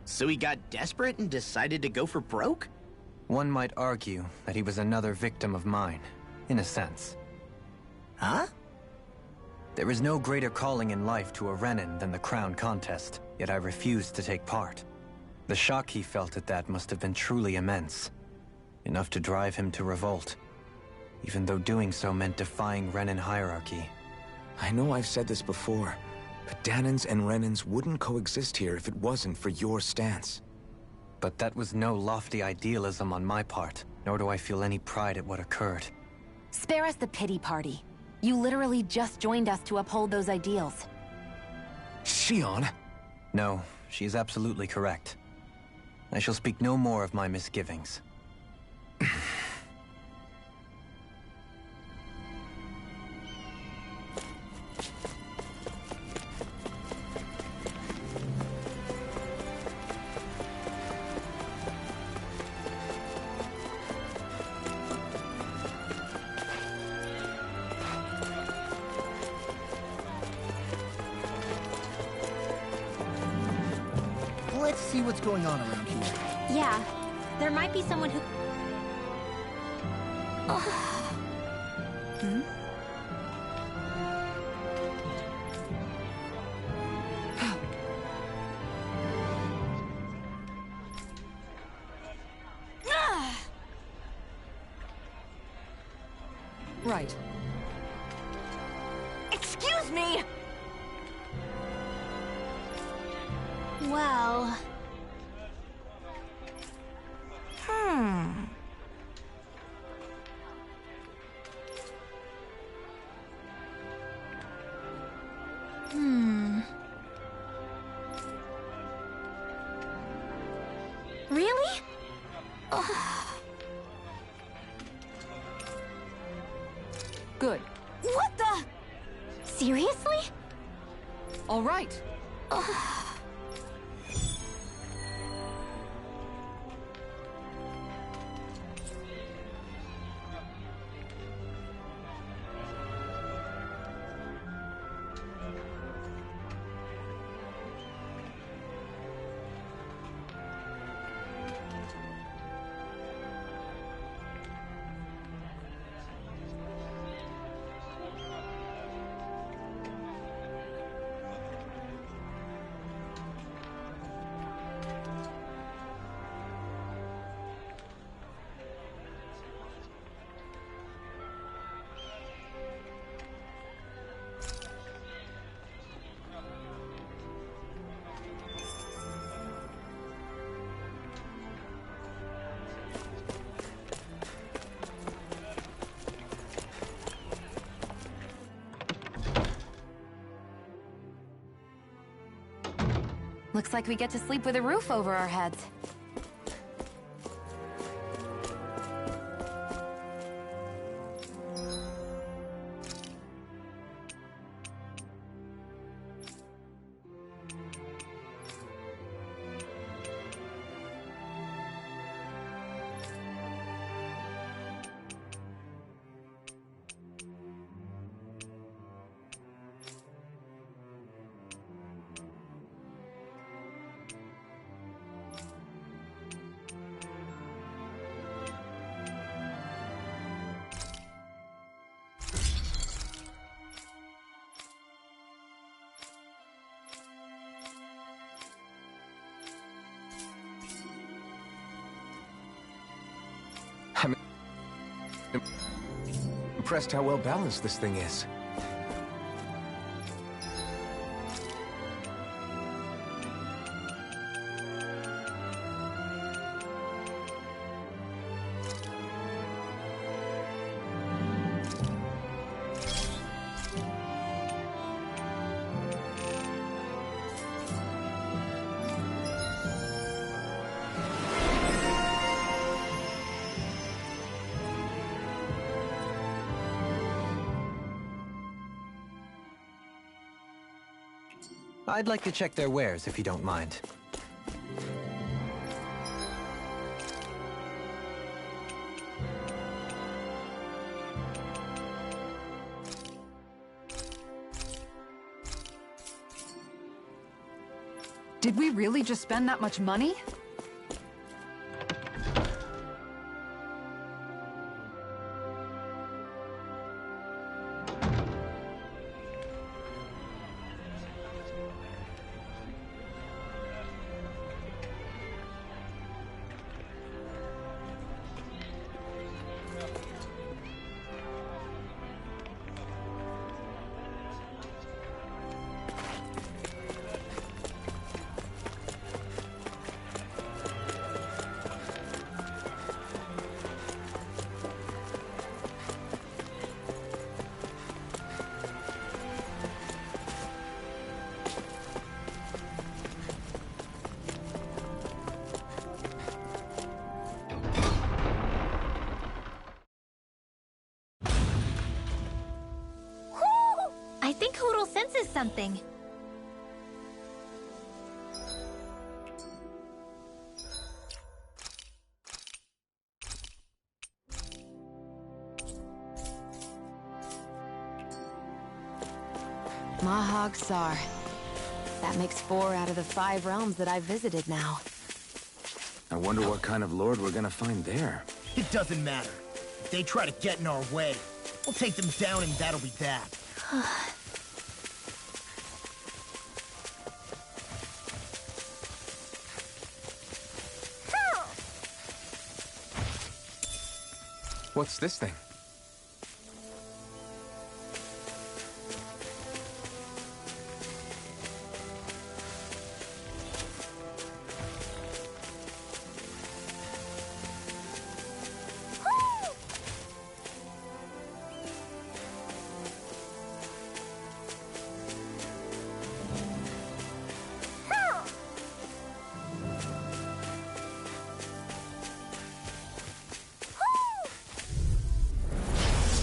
So he got desperate and decided to go for broke? One might argue that he was another victim of mine, in a sense. Huh? There is no greater calling in life to a Renan than the crown contest, yet I refused to take part. The shock he felt at that must have been truly immense. Enough to drive him to revolt, even though doing so meant defying Renan hierarchy. I know I've said this before, but Dahnans and Renans wouldn't coexist here if it wasn't for your stance. But that was no lofty idealism on my part, nor do I feel any pride at what occurred. Spare us the pity party. You literally just joined us to uphold those ideals. Shionne? No, she is absolutely correct. I shall speak no more of my misgivings. Let's see what's going on around here. Yeah, there might be someone who... Hmm? Right. Excuse me! Well... Really? Good. What the? Seriously? All right. Looks like we get to sleep with a roof over our heads. I'm impressed how well balanced this thing is. I'd like to check their wares, if you don't mind. Did we really just spend that much money? I think Hootle senses something. Mahag Saar. That makes 4 out of the 5 realms that I've visited now. I wonder what kind of lord we're gonna find there. It doesn't matter. If they try to get in our way, we'll take them down and that'll be that. What's this thing?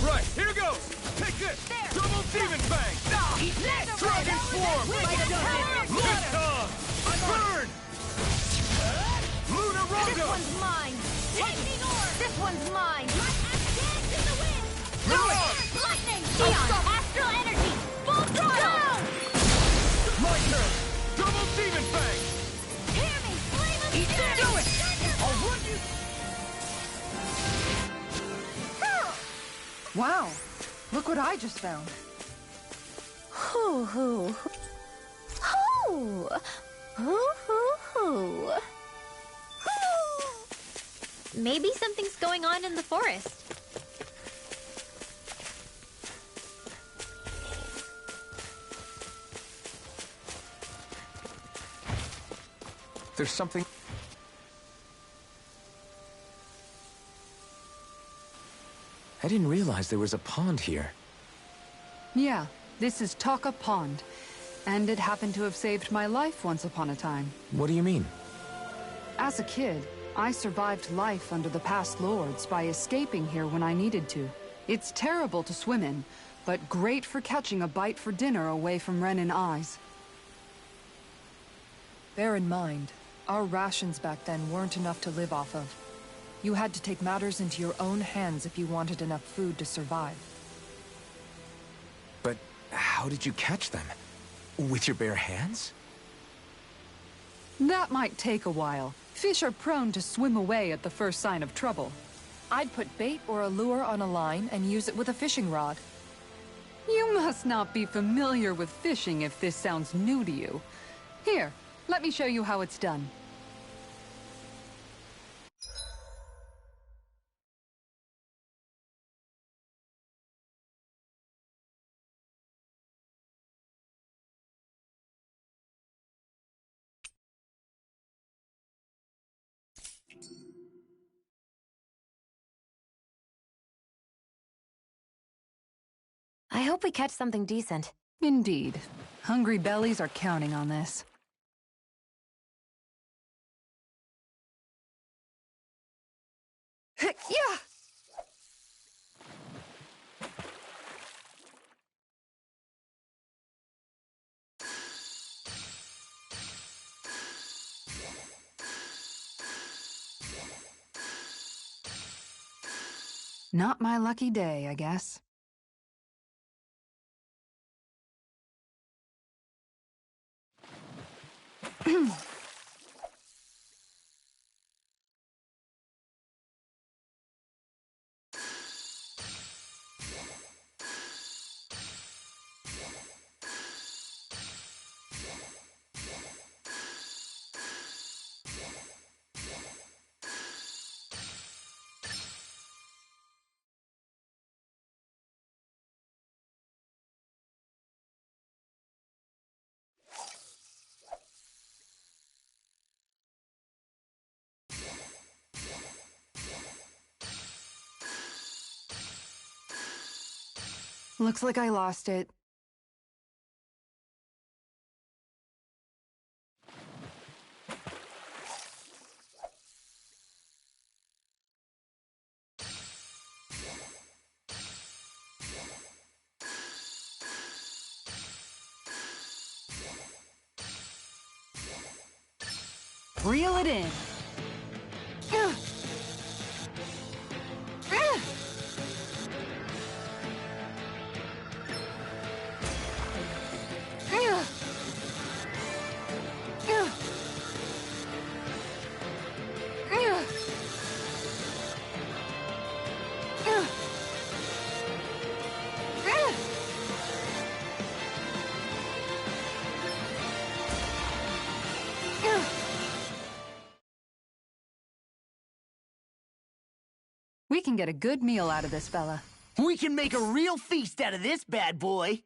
Right, here goes! Take this! Double Demon Fang! Dragon Swarm! Liftoff! Burn! Luna Rondo! This one's mine! Lightning Orb! This one's mine! Dance in the wind! Lightning! Neon! Astral Energy! Full throttle! My turn! Double Demon Fang! Hear me! Flame of Fury! Do it! I'll run you! Wow, look what I just found. Hoo hoo. Hoo! Hoo hoo hoo. Maybe something's going on in the forest. There's something... I didn't realize there was a pond here. Yeah, this is Taka Pond. And it happened to have saved my life once upon a time. What do you mean? As a kid, I survived life under the past lords by escaping here when I needed to. It's terrible to swim in, but great for catching a bite for dinner away from Ren and eyes. Bear in mind, our rations back then weren't enough to live off of. You had to take matters into your own hands if you wanted enough food to survive. But how did you catch them? With your bare hands? That might take a while. Fish are prone to swim away at the first sign of trouble. I'd put bait or a lure on a line and use it with a fishing rod. You must not be familiar with fishing if this sounds new to you. Here, let me show you how it's done. I hope we catch something decent. Indeed. Hungry bellies are counting on this. Yeah! Not my lucky day, I guess. Looks like I lost it. Reel it in. We can get a good meal out of this fella. We can make a real feast out of this bad boy.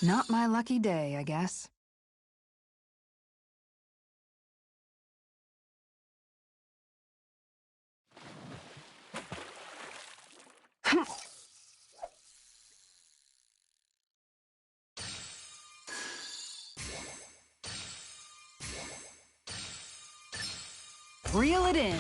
Not my lucky day, I guess. Reel it in.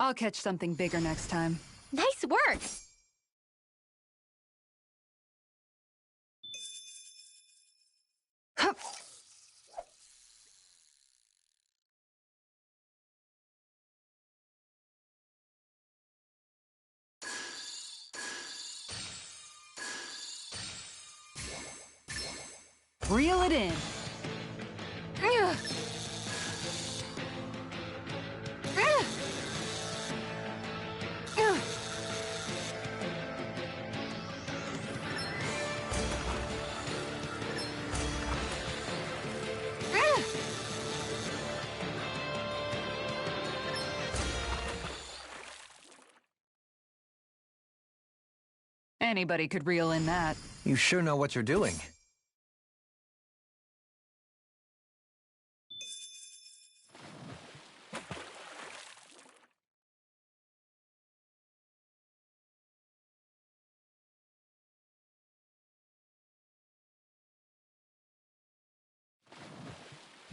I'll catch something bigger next time. Nice work! Hup. Reel it in. Ugh. Ugh. Ugh. Ugh. Anybody could reel in that. You sure know what you're doing.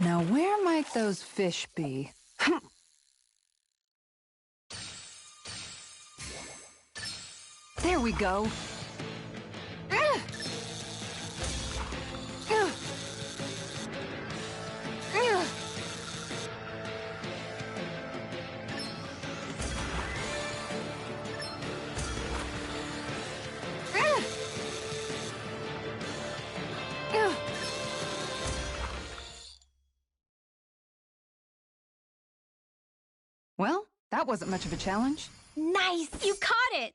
Now where might those fish be? There we go. Ugh. Ugh. Ugh. Ugh. Ugh. Well, that wasn't much of a challenge. Nice! You caught it!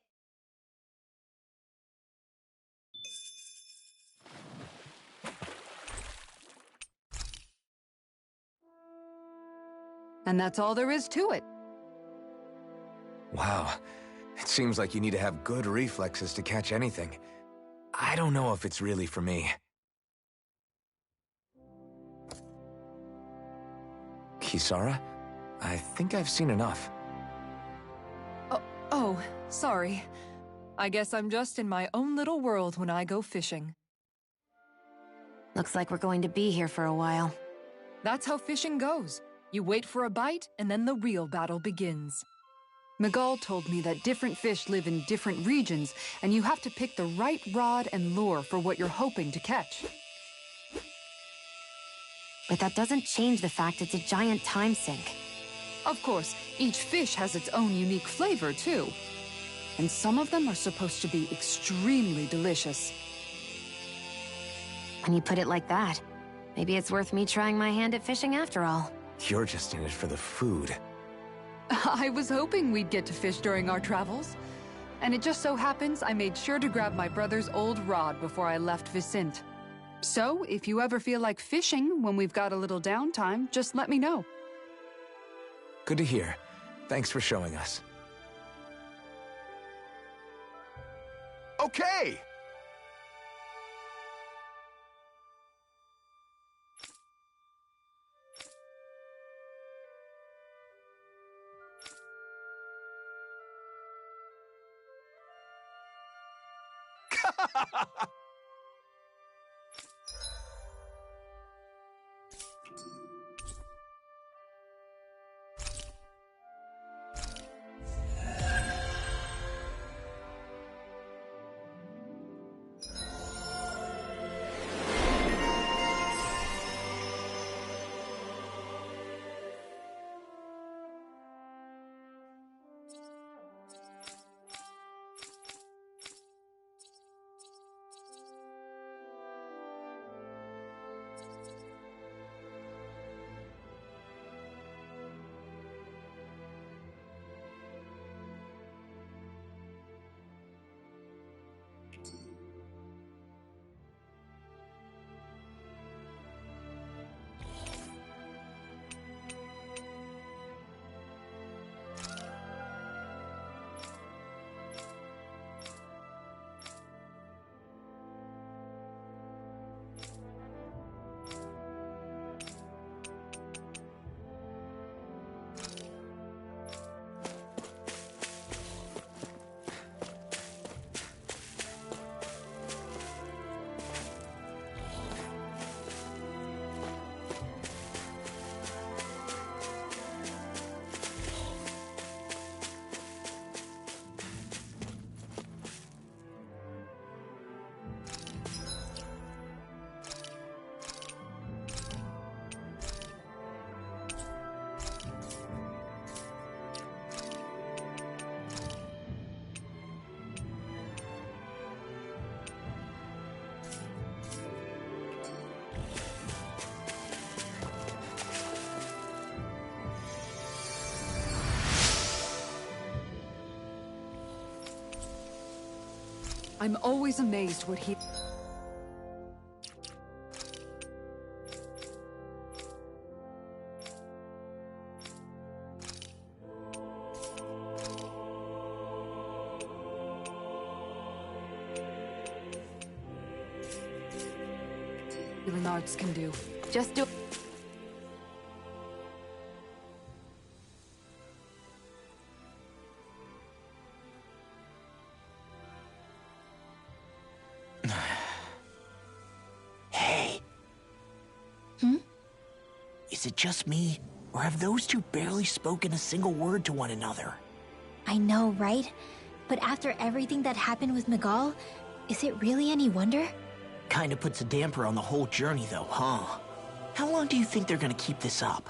And that's all there is to it. Wow. It seems like you need to have good reflexes to catch anything. I don't know if it's really for me. Kisara? I think I've seen enough. Oh, sorry. I guess I'm just in my own little world when I go fishing. Looks like we're going to be here for a while. That's how fishing goes. You wait for a bite, and then the real battle begins. Miguel told me that different fish live in different regions, and you have to pick the right rod and lure for what you're hoping to catch. But that doesn't change the fact it's a giant time sink. Of course, each fish has its own unique flavor, too. And some of them are supposed to be extremely delicious. When you put it like that, maybe it's worth me trying my hand at fishing after all. You're just in it for the food. I was hoping we'd get to fish during our travels. And it just so happens I made sure to grab my brother's old rod before I left Vicente. So, if you ever feel like fishing when we've got a little downtime, just let me know. Good to hear. Thanks for showing us. Okay! I'm always amazed what he... healing arts can do. Just do... Hey. Is it just me, or have those two barely spoken a single word to one another? I know, right? But after everything that happened with Miguel, is it really any wonder? Kinda puts a damper on the whole journey though, huh? How long do you think they're gonna keep this up?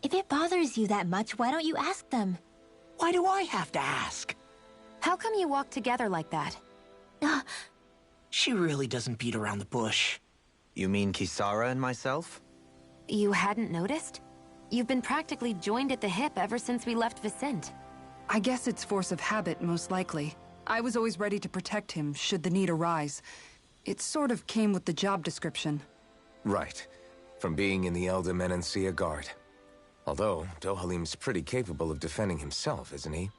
If it bothers you that much, why don't you ask them? Why do I have to ask? How come you walk together like that? She really doesn't beat around the bush. You mean Kisara and myself? You hadn't noticed? You've been practically joined at the hip ever since we left Vicente. I guess it's force of habit, most likely. I was always ready to protect him, should the need arise. It sort of came with the job description. Right. From being in the Elder Menancia Guard. Although, Dohalim's pretty capable of defending himself, isn't he?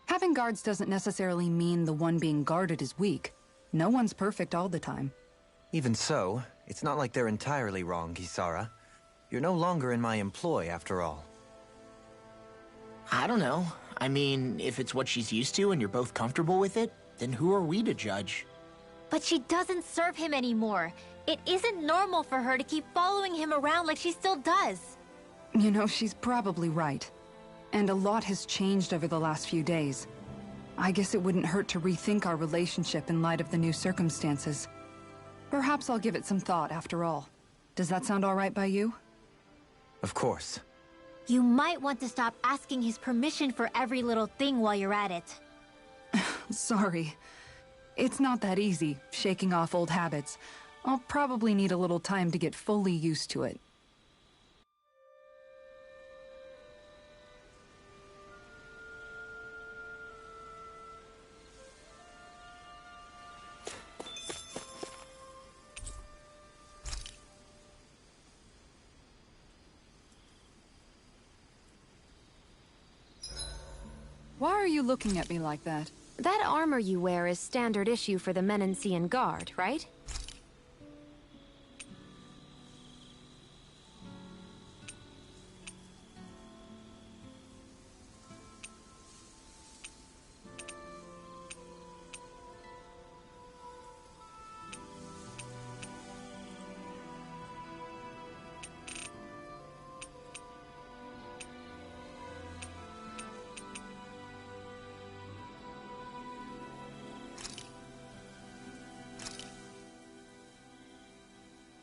Having guards doesn't necessarily mean the one being guarded is weak. No one's perfect all the time. Even so, it's not like they're entirely wrong, Kisara. You're no longer in my employ, after all. I don't know. I mean, if it's what she's used to and you're both comfortable with it, then who are we to judge? But she doesn't serve him anymore. It isn't normal for her to keep following him around like she still does. You know, she's probably right. And a lot has changed over the last few days. I guess it wouldn't hurt to rethink our relationship in light of the new circumstances. Perhaps I'll give it some thought after all. Does that sound all right by you? Of course. You might want to stop asking his permission for every little thing while you're at it. Sorry. It's not that easy, shaking off old habits. I'll probably need a little time to get fully used to it. Why are you looking at me like that? That armor you wear is standard issue for the Menancian Guard, right?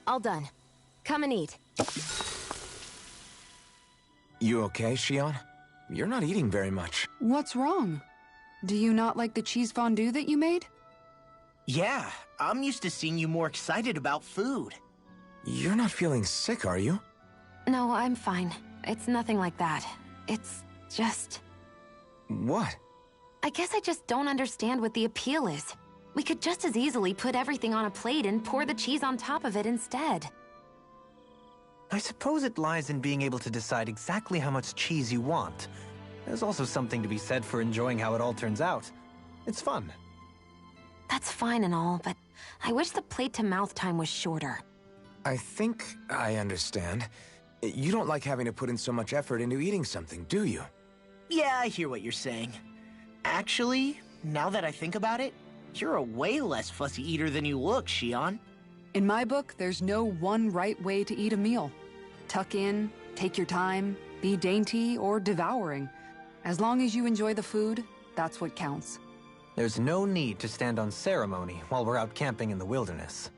All done. Come and eat. You okay, Shion? You're not eating very much. What's wrong? Do you not like the cheese fondue that you made? Yeah, I'm used to seeing you more excited about food. You're not feeling sick, are you? No, I'm fine. It's nothing like that. It's just... What? I guess I just don't understand what the appeal is. We could just as easily put everything on a plate and pour the cheese on top of it instead. I suppose it lies in being able to decide exactly how much cheese you want. There's also something to be said for enjoying how it all turns out. It's fun. That's fine and all, but I wish the plate-to-mouth time was shorter. I think I understand. You don't like having to put in so much effort into eating something, do you? Yeah, I hear what you're saying. Actually, now that I think about it, you're a way less fussy eater than you look, Shion. In my book, there's no one right way to eat a meal. Tuck in, take your time, be dainty or devouring. As long as you enjoy the food, that's what counts. There's no need to stand on ceremony while we're out camping in the wilderness.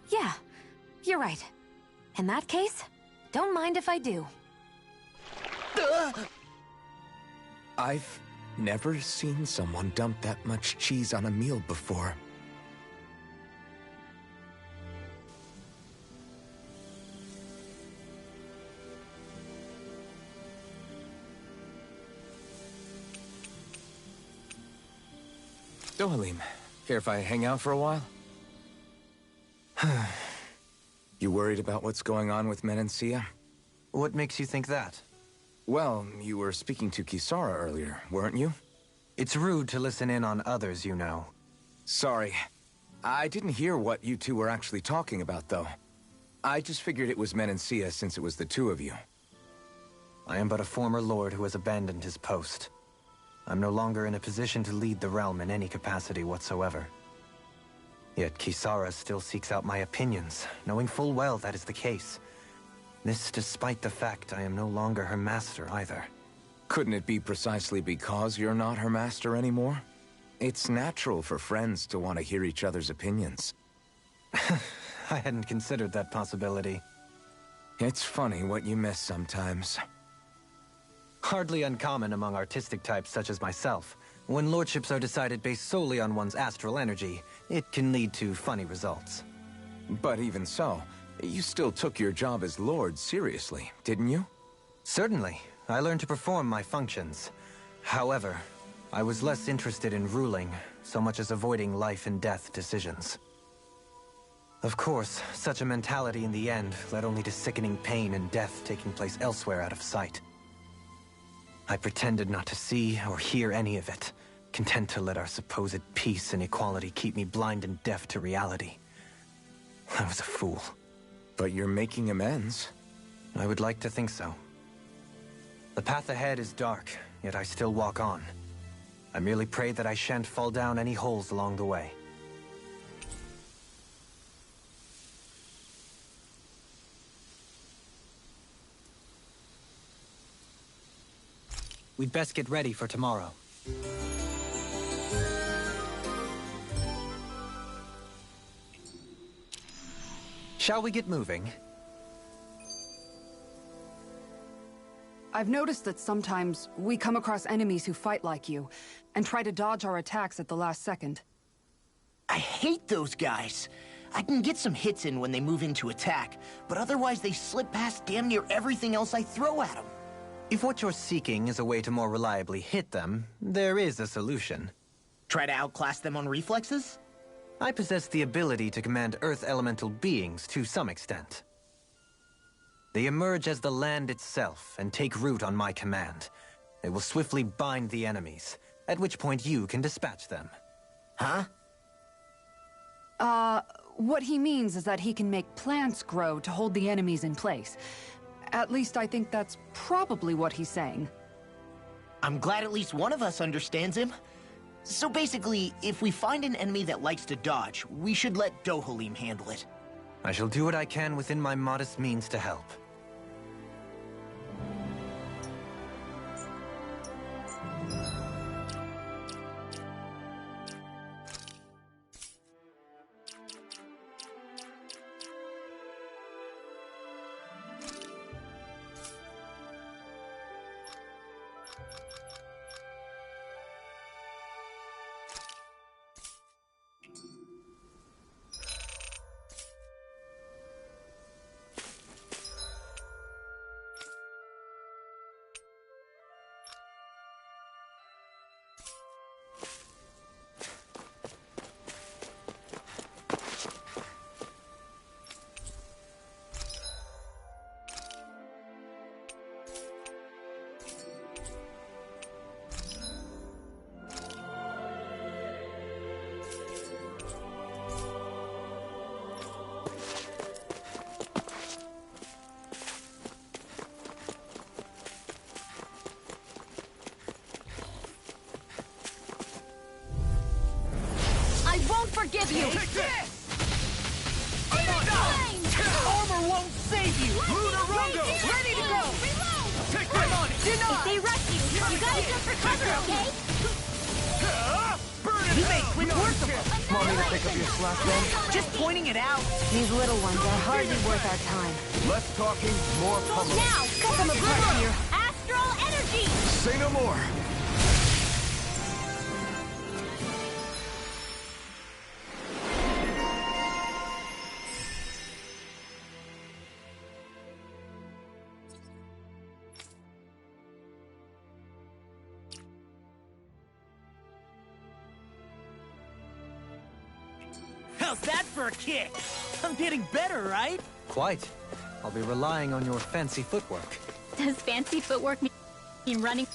Yeah, you're right. In that case, don't mind if I do. I've never seen someone dump that much cheese on a meal before. Dohalim, care if I hang out for a while? You worried about what's going on with Menancia? What makes you think that? Well, you were speaking to Kisara earlier, weren't you? It's rude to listen in on others, you know. Sorry. I didn't hear what you two were actually talking about, though. I just figured it was Menancia since it was the two of you. I am but a former lord who has abandoned his post. I'm no longer in a position to lead the realm in any capacity whatsoever. Yet Kisara still seeks out my opinions, knowing full well that is the case. This despite the fact I am no longer her master either. Couldn't it be precisely because you're not her master anymore? It's natural for friends to want to hear each other's opinions. I hadn't considered that possibility. It's funny what you miss sometimes. Hardly uncommon among artistic types such as myself. When lordships are decided based solely on one's astral energy, it can lead to funny results. But even so, you still took your job as lord seriously, didn't you? Certainly. I learned to perform my functions. However, I was less interested in ruling, so much as avoiding life and death decisions. Of course, such a mentality in the end led only to sickening pain and death taking place elsewhere out of sight. I pretended not to see or hear any of it, content to let our supposed peace and equality keep me blind and deaf to reality. I was a fool. But you're making amends. I would like to think so. The path ahead is dark, yet I still walk on. I merely pray that I shan't fall down any holes along the way. We'd best get ready for tomorrow. Shall we get moving? I've noticed that sometimes we come across enemies who fight like you, and try to dodge our attacks at the last second. I hate those guys. I can get some hits in when they move into attack, but otherwise they slip past damn near everything else I throw at them. If what you're seeking is a way to more reliably hit them, there is a solution. Try to outclass them on reflexes? I possess the ability to command Earth elemental beings to some extent. They emerge as the land itself and take root on my command. They will swiftly bind the enemies, at which point you can dispatch them. Huh? What he means is that he can make plants grow to hold the enemies in place. At least I think that's probably what he's saying. I'm glad at least one of us understands him. So basically, if we find an enemy that likes to dodge, we should let Dohalim handle it. I shall do what I can within my modest means to help. Forgive you! Take this! Armor won't save you! Lunarungo! Ready to go! Reload! Take this! I'm on it! If they rush you, you gotta jump for cover, okay? Burn it! You make quick work of them! Want me to pick up your slack then? Just pointing it out! These little ones are hardly worth our time. Less talking, more pummeling. Now, cut them apart here! Astral energy! Say no more! How's that for a kick? I'm getting better, right? Quite. I'll be relying on your fancy footwork. Does fancy footwork mean running?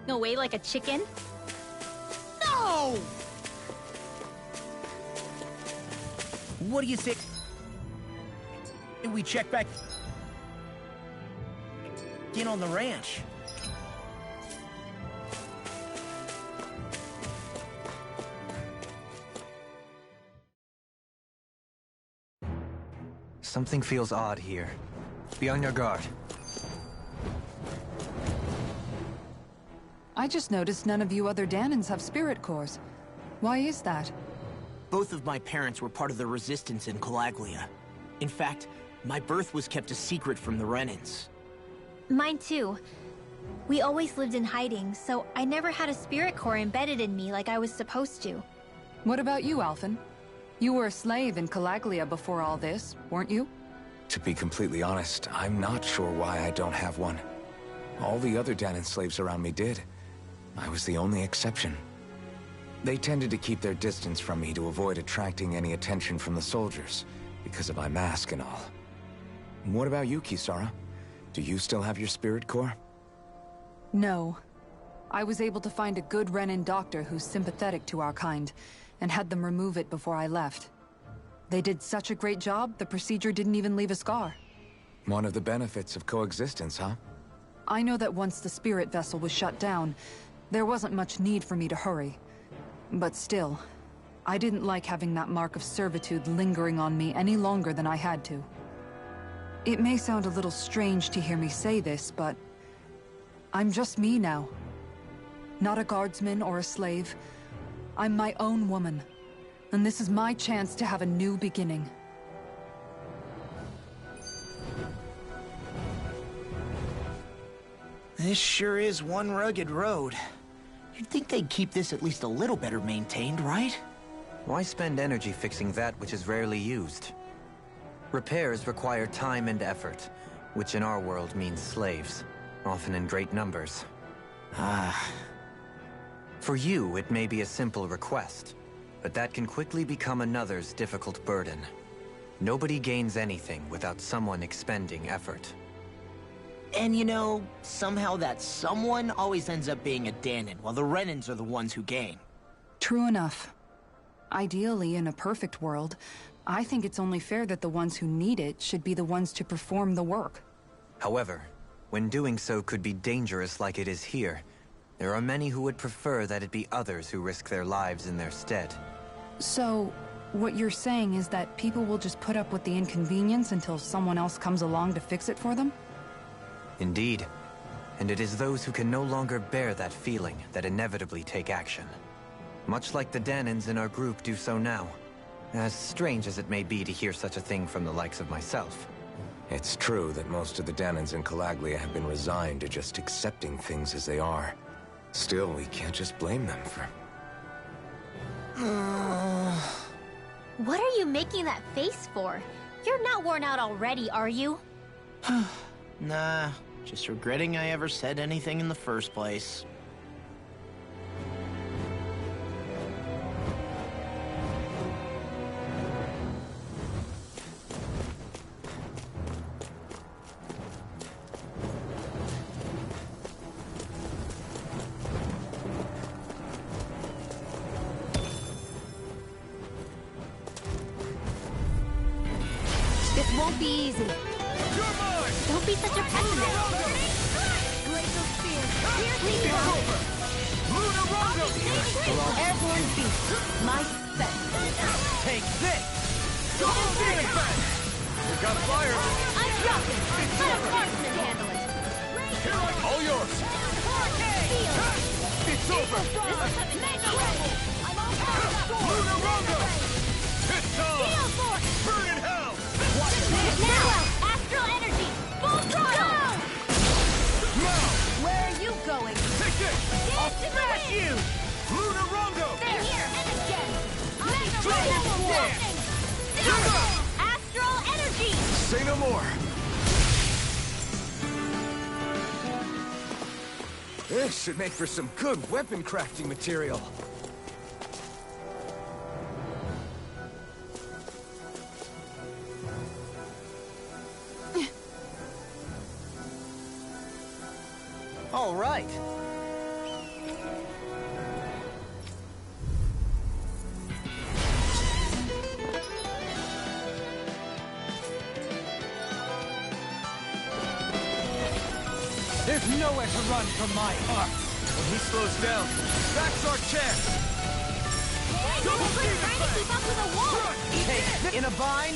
Away like a chicken? No! What do you say? We check back in on the ranch. Something feels odd here. Be on your guard. I just noticed none of you other Danans have spirit cores. Why is that? Both of my parents were part of the resistance in Calaglia. In fact, my birth was kept a secret from the Renans. Mine too. We always lived in hiding, so I never had a spirit core embedded in me like I was supposed to. What about you, Alphen? You were a slave in Calaglia before all this, weren't you? To be completely honest, I'm not sure why I don't have one. All the other Danan slaves around me did. I was the only exception. They tended to keep their distance from me to avoid attracting any attention from the soldiers, because of my mask and all. What about you, Kisara? Do you still have your spirit core? No. I was able to find a good Renan doctor who's sympathetic to our kind, and had them remove it before I left. They did such a great job, the procedure didn't even leave a scar. One of the benefits of coexistence, huh? I know that once the spirit vessel was shut down, there wasn't much need for me to hurry. But still, I didn't like having that mark of servitude lingering on me any longer than I had to. It may sound a little strange to hear me say this, but I'm just me now. Not a guardsman or a slave. I'm my own woman, and this is my chance to have a new beginning. This sure is one rugged road. You'd think they'd keep this at least a little better maintained, right? Why spend energy fixing that which is rarely used? Repairs require time and effort, which in our world means slaves, often in great numbers. For you, it may be a simple request, but that can quickly become another's difficult burden. Nobody gains anything without someone expending effort. And you know, somehow that someone always ends up being a Danan, while the Renans are the ones who gain. True enough. Ideally, in a perfect world, I think it's only fair that the ones who need it should be the ones to perform the work. However, when doing so could be dangerous like it is here, there are many who would prefer that it be others who risk their lives in their stead. So, what you're saying is that people will just put up with the inconvenience until someone else comes along to fix it for them? Indeed. And it is those who can no longer bear that feeling that inevitably take action. Much like the Danans in our group do so now. As strange as it may be to hear such a thing from the likes of myself. It's true that most of the Danans in Calaglia have been resigned to just accepting things as they are. Still, we can't just blame them for... What are you making that face for? You're not worn out already, are you? Nah, just regretting I ever said anything in the first place. This won't be easy. Don't be such a pessimist. Glacial Spear. Please help. Airborne Beast. My set. Take this! We got fire! I'm dropping. Let a marksman handle it. All yours! Feel. it's over! Mega Ray! I'm all powered up! Luna Rongo! Steel Force! Burn in hell! Now! Astral Energy! Full throttle! Now! Where are you going? Take it! I'll smash you! Luna Rongo! There! Here! And again! Mega Drop Ray! it! Lightning! Steel! Astral Energy! Say no more. This should make for some good weapon crafting material. All right. There's nowhere to run from my heart. When he slows down, that's our chance! Hey, Double you're team trying to effect! keep up with a wolf! Hey, in a bind?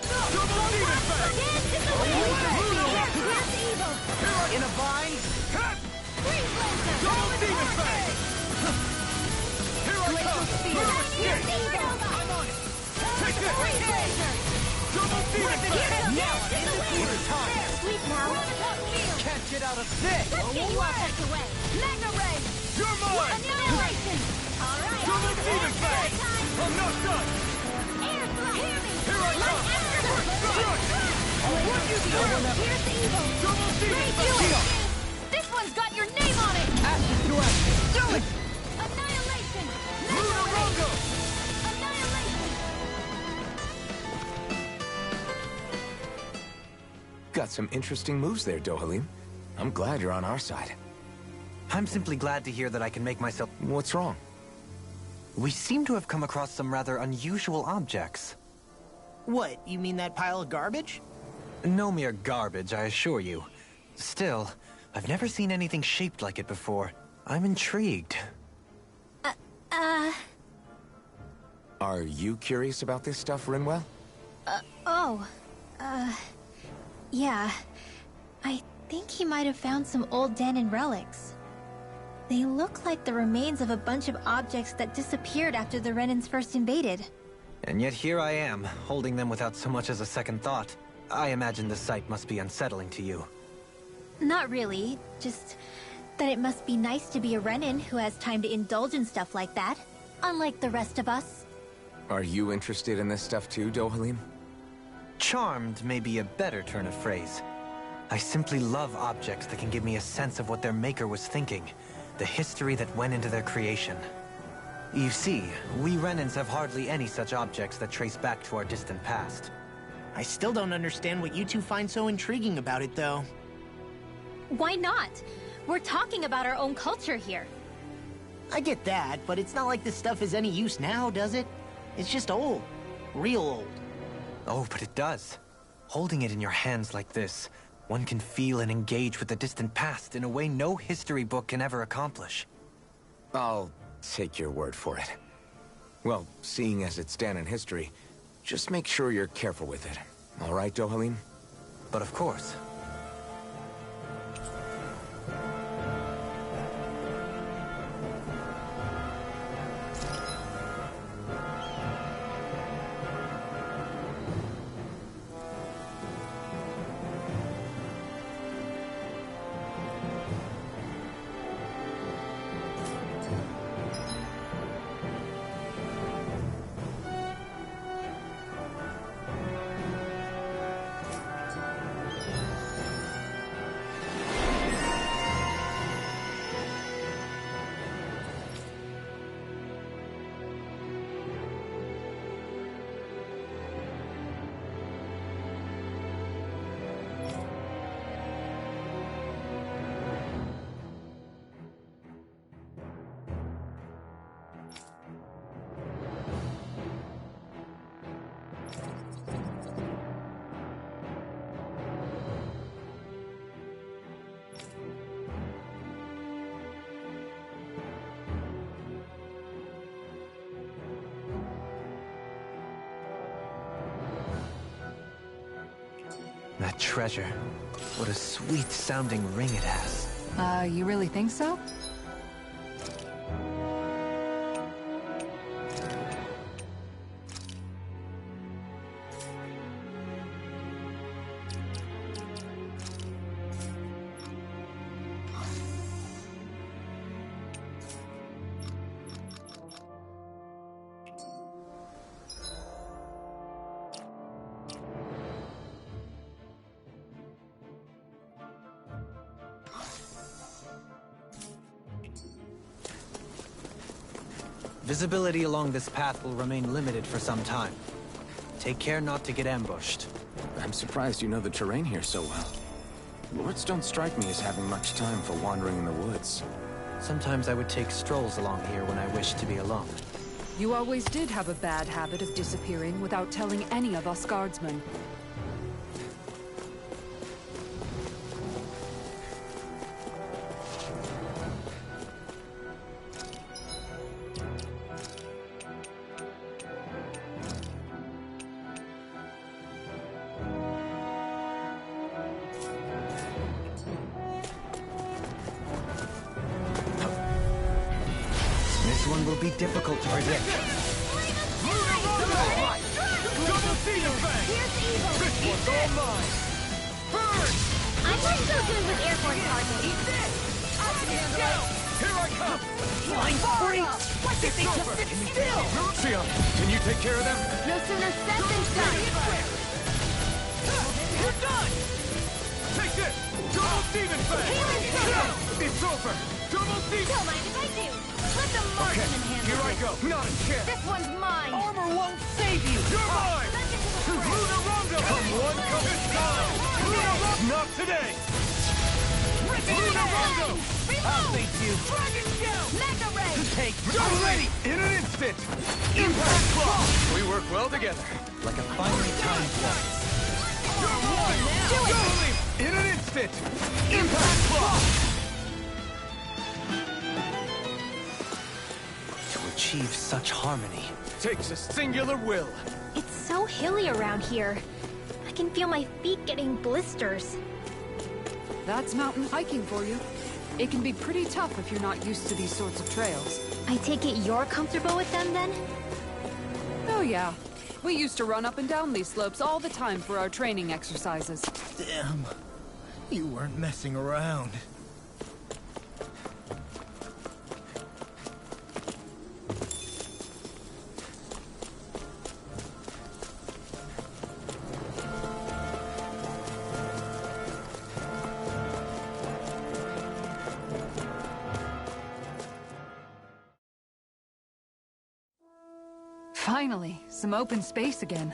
Double team effect! Dance in the wind! Here's evil! In a bind? Freeze laser! Double team effect! Here I come! Here's evil! I'm on it! Take this! Freeze laser! Double team effect! Now I'm in the theater time. Sweep now! Can't get out of this. Let's get you all tucked away! Mega Ray! You're mine! Annihilation! Alright! Double team effect! I'm not done! Air thrust! Hear me! Here I come! What you do? Here's the evil! Double team Ray, effect! do it! This one's got your name on it! Ashes to ashes. Do it! Annihilation! Luna Rongo! Annihilation! Got some interesting moves there, Dohalim. I'm glad you're on our side. I'm simply glad to hear that I can make myself... What's wrong? We seem to have come across some rather unusual objects. What, you mean that pile of garbage? No mere garbage, I assure you. Still, I've never seen anything shaped like it before. I'm intrigued. Are you curious about this stuff, Rinwell? Yeah. I think he might have found some old Dahnan relics. They look like the remains of a bunch of objects that disappeared after the Renans first invaded. And yet here I am, holding them without so much as a second thought. I imagine the sight must be unsettling to you. Not really, just that it must be nice to be a Renan who has time to indulge in stuff like that, unlike the rest of us. Are you interested in this stuff too, Dohalim? Charmed may be a better turn of phrase. I simply love objects that can give me a sense of what their maker was thinking, the history that went into their creation. You see, we Renans have hardly any such objects that trace back to our distant past. I still don't understand what you two find so intriguing about it, though. Why not? We're talking about our own culture here. I get that, but it's not like this stuff is any use now, does it? It's just old. Real old. Oh, but it does. Holding it in your hands like this, one can feel and engage with the distant past in a way no history book can ever accomplish. I'll take your word for it. Well, seeing as it's Dahnan history, just make sure you're careful with it. All right, Dohalim? But of course. That treasure. What a sweet-sounding ring it has. You really think so? Visibility along this path will remain limited for some time. Take care not to get ambushed. I'm surprised you know the terrain here so well. Lords don't strike me as having much time for wandering in the woods. Sometimes I would take strolls along here when I wished to be alone. You always did have a bad habit of disappearing without telling any of us guardsmen. This one will be difficult to predict. I'm not so good with Air Force targets. Here I come! Flying freaks! Why can't they just sit still? Sion, can you take care of them? No sooner said than done. You're done! Take this! Double Demon Fang! It's over! Double Demon! Don't mind if I do. Let the marksman handle Here I it. go! Not a chance! This one's mine. Armor won't save you! You're mine! Luna Rondo! Come one, come this time! Luna Rondo! Not today! Luna Rondo! I'll face you! Dragon Shell! Mega Ray! Take You're ready! In an instant! Impact Claw! We work well together. Like a finely timed waltz. You're one! Go! In an instant! Impact Claw! To achieve such harmony. Takes a singular will. It's so hilly around here. I can feel my feet getting blisters. That's mountain hiking for you. It can be pretty tough if you're not used to these sorts of trails. I take it you're comfortable with them then? Oh yeah. We used to run up and down these slopes all the time for our training exercises. Damn. You weren't messing around. Finally, some open space again.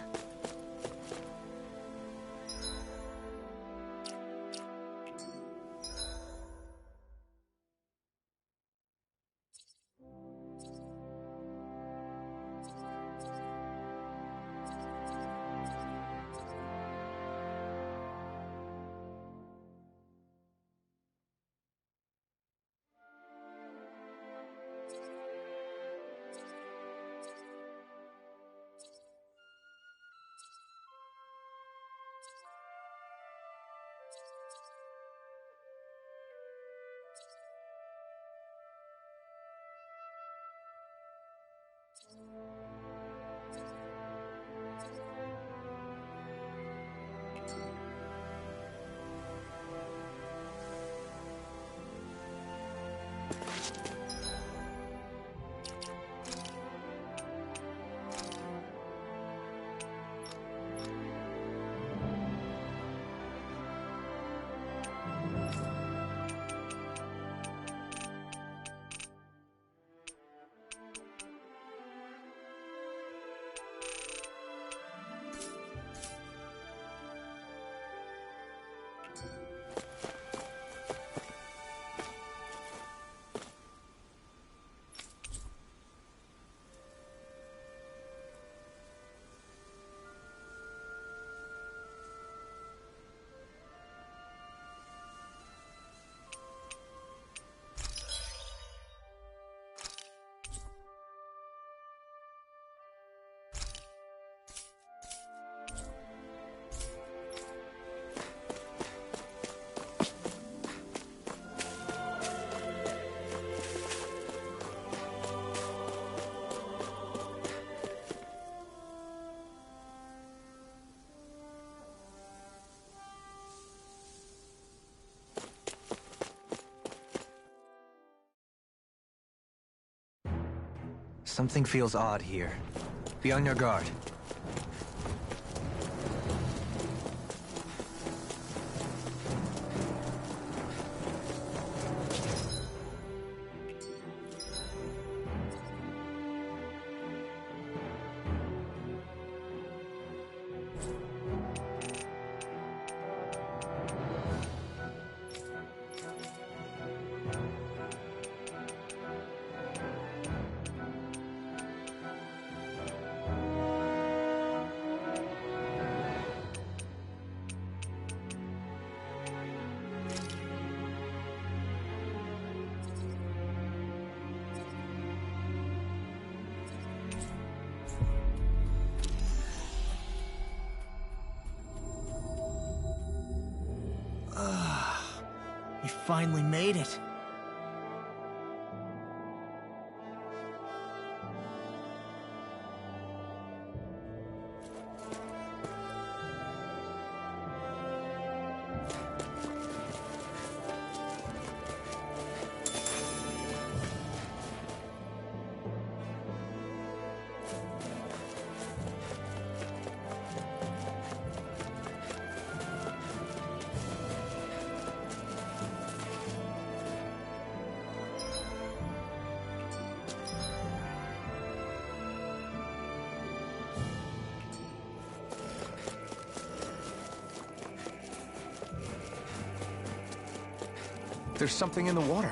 Something feels odd here. Be on your guard. We finally made it. There's something in the water.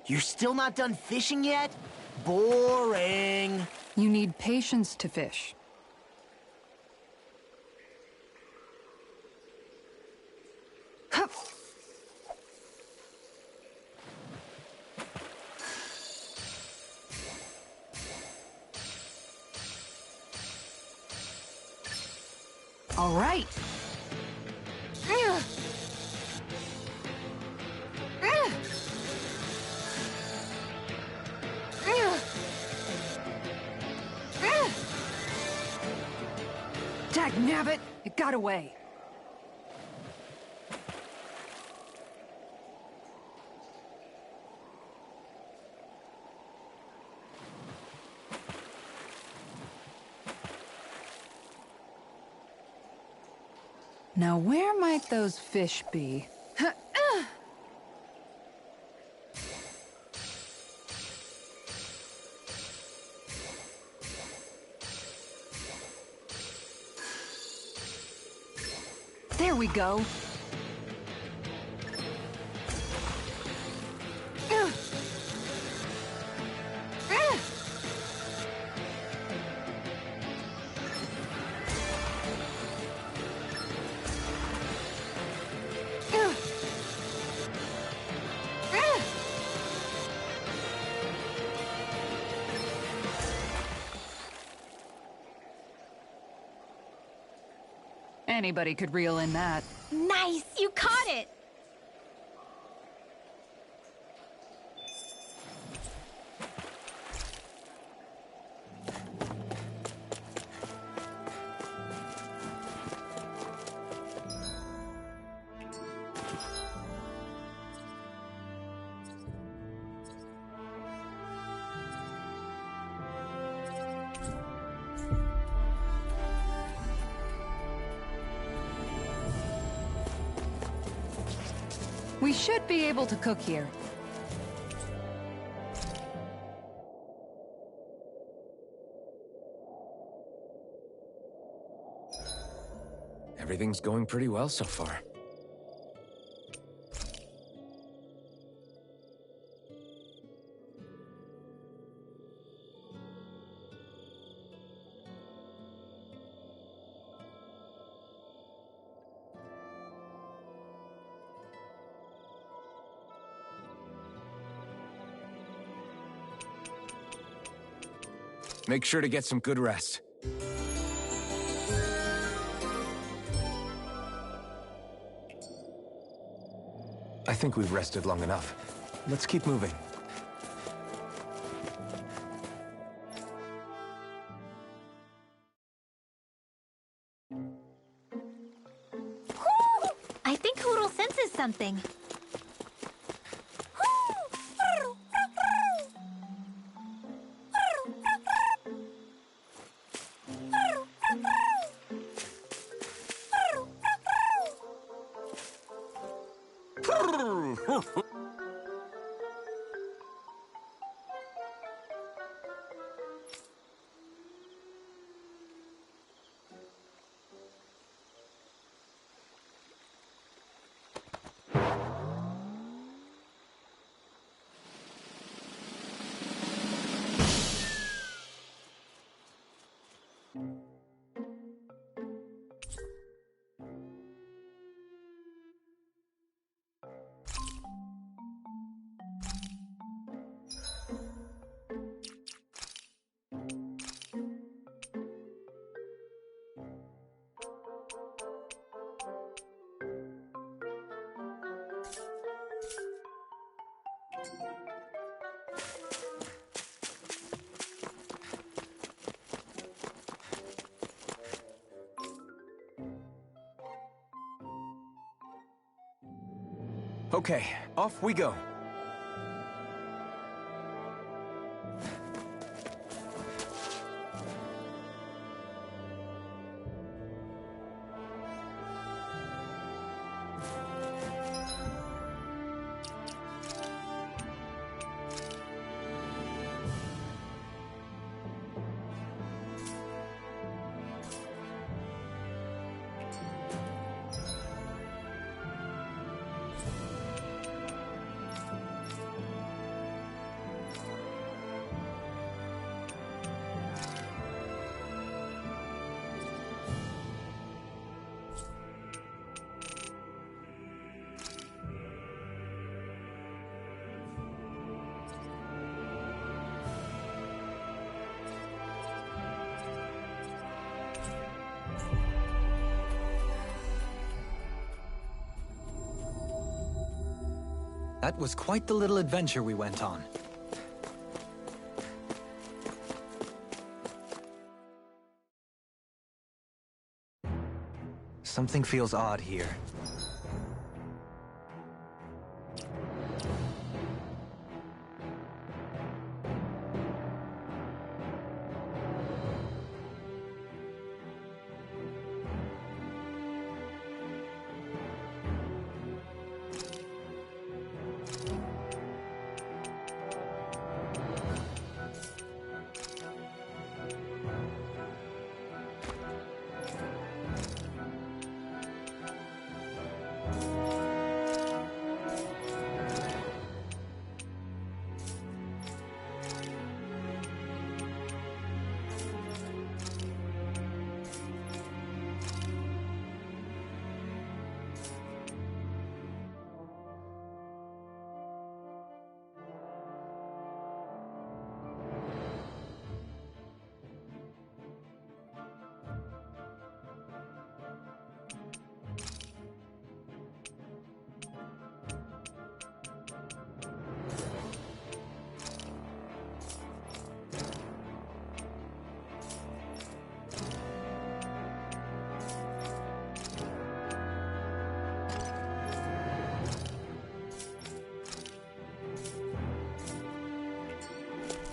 You're still not done fishing yet? Boring. You need patience to fish. Hup. All right. Dagnabbit! It got away. Now where might those fish be? There we go. Anybody could reel in that. Nice! You caught it! We should be able to cook here. Everything's going pretty well so far. Make sure to get some good rest. I think we've rested long enough. Let's keep moving. I think something. Okay, off we go. That was quite the little adventure we went on. Something feels odd here.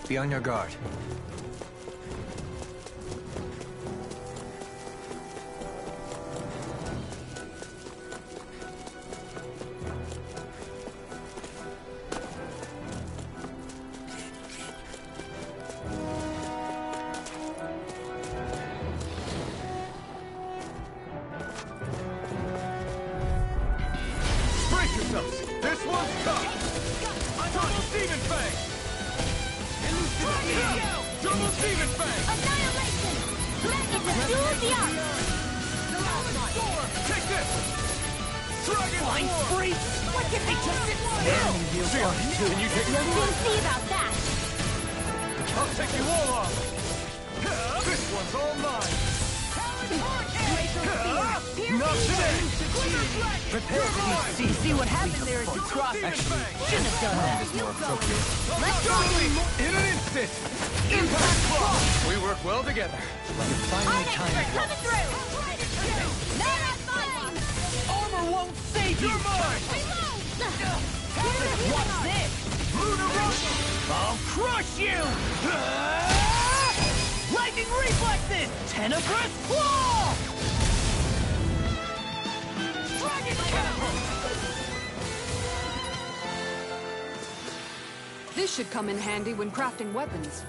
Be on your guard. Brace yourselves! This one's cut! Double Demon Fang! Double Demon Fang! Annihilation! It's a duel of the arts! Storm! Take this! Dragon Flying Form! spree! Why can't they just sit still? Can you take We'll one? see about that! I'll take you all on! This one's all mine! Not today! Prepare to be seized. See what happened there as you crossed. Actually, Shouldn't have done that. Is more appropriate. Let's go! in an instant! Impact Block! We work well together. You finally timed it well. Coming through! Now I'm fine! Armor won't save you! You're mine! What's this? I'll crush you! Lightning reflexes! Tenebrous claw! Dragon catapult! This should come in handy when crafting weapons.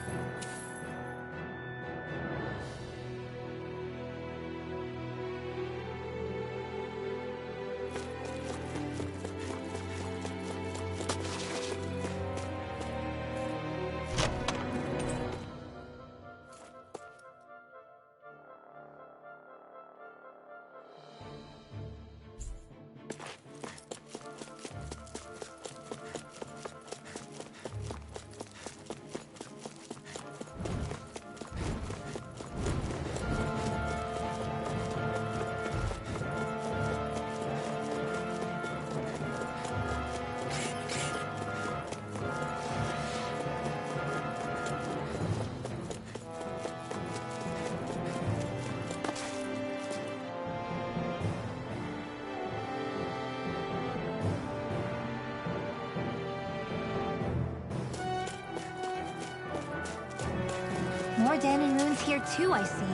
More Danon runes here too, I see.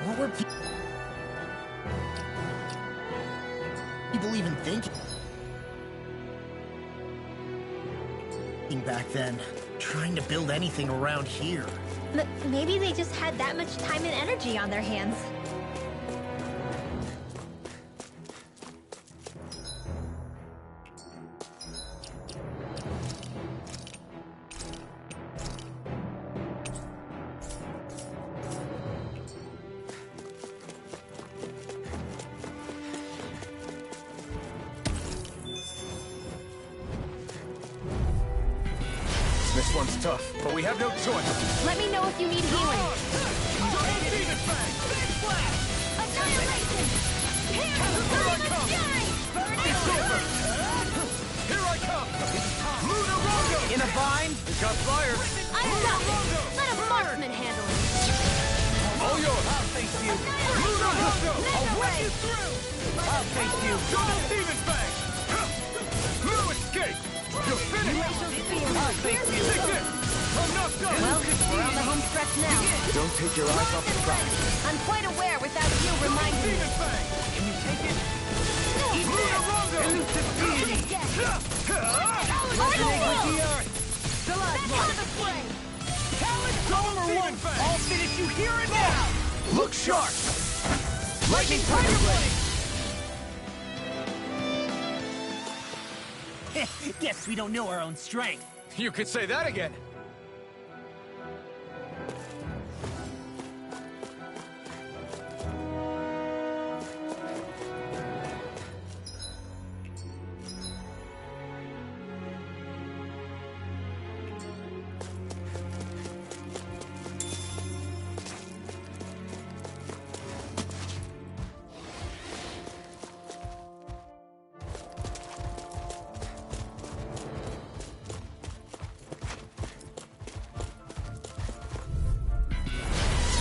What were people even thinking back then? Trying to build anything around here. Maybe they just had that much time and energy on their hands. This one's tough, but we have no choice. Let me know if you need healing. Annihilation! Here I come! It's over! Here I come! Luna Rondo! In a bind? We got fire! I'm got this! Let a marksman handle it! All yours! I'll face you! Luna Rondo! I'll whip you through! I'll face you! Double Demon Fang! No escape! You're finished! I'll face you! Take this! I'm not done! Well, we're on the home stretch now. Don't take your eyes off the prize. I'm quite aware without you reminding me. Demon Fang! Can you take it? Luna Rondo! Elusive deity! Resonate with the earth! Double Demon Fang! I'll finish you here and now! Look sharp! Lightning Tiger Blade! Guess we don't know our own strength. You could say that again!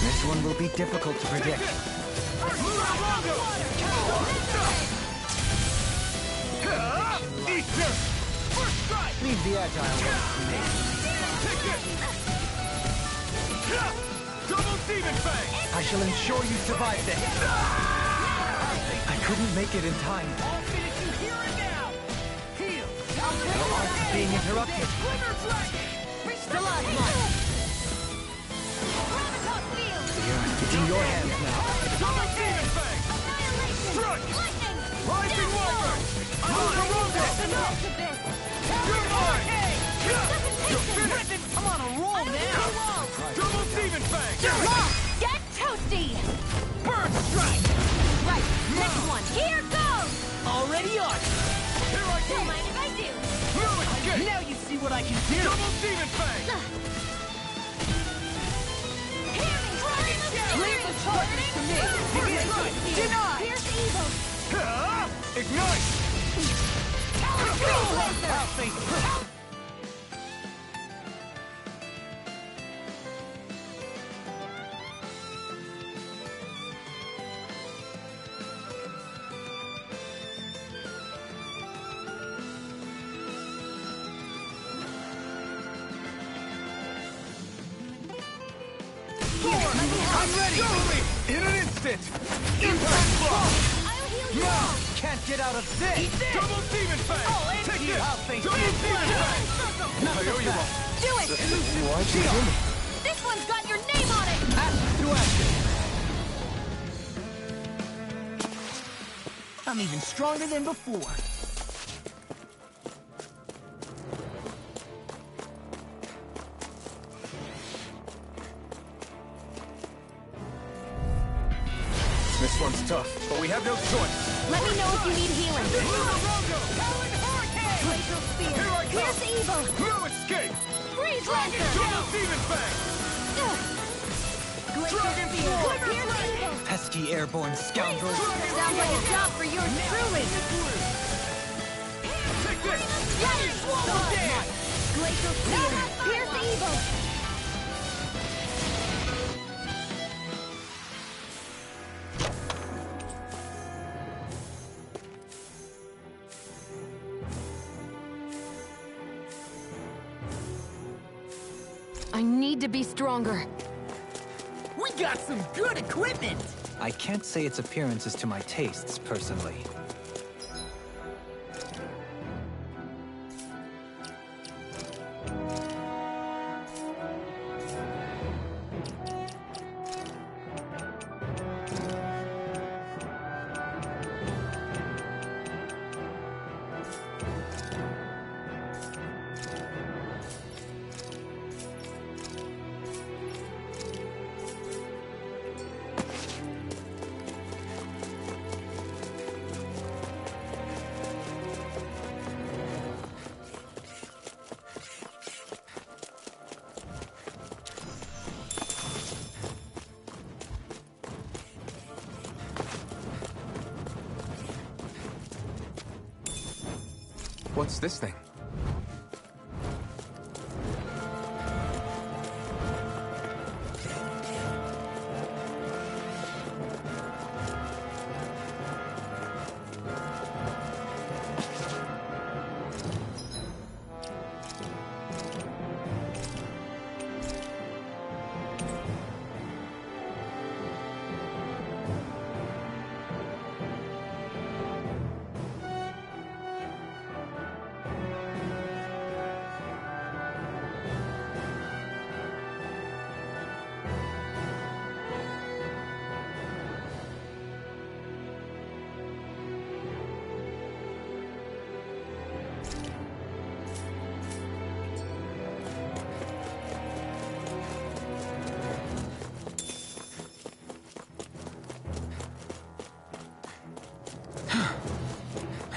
This one will be difficult to predict. Leave the agile ones to me. Double Demon Fang! I shall ensure you survive this. I couldn't make it in time. I'll finish you here and now! Heal! Your art's being interrupted. It's in your hands now. Double Demon Fang! Strike! Rising Walker! Luna Rondo! You're mine! You're finished! I'm on a roll now! Double Demon Fang! Get toasty! Bird strike! Right, next one. Here goes! Already on! Here I Don't go! mind if I do. No escape! Now you see what I can do! Double Demon Fang! Leave the charges to me! Deny! Here's evil. Ignite! I'll face you! I'm ready! In an instant! Impact block! I'll heal you Now! all! Can't get out of this! Double Demon Fang! Oh, and Take you! this! I'll face Double you. Demon Fang! Not I so owe you fast. one. Do it! Why'd you do me? This one's got your name on it! Ashes to ashes. I'm even stronger than before. This one's tough, but we have no choice. Let me know if you need healing. Glacial Spear! Here I come! Here's evil! No escape! Freeze Lancer! Double Demon Fang! Glacial Dragon Spear! Sword! Here's evil! Pesky airborne scoundrels. Sounds like a job for yours truly! Take this! Dragon Sword! Glacial Spear! Here's evil! I need to be stronger. We got some good equipment! I can't say its appearance is to my tastes, personally. What's this thing?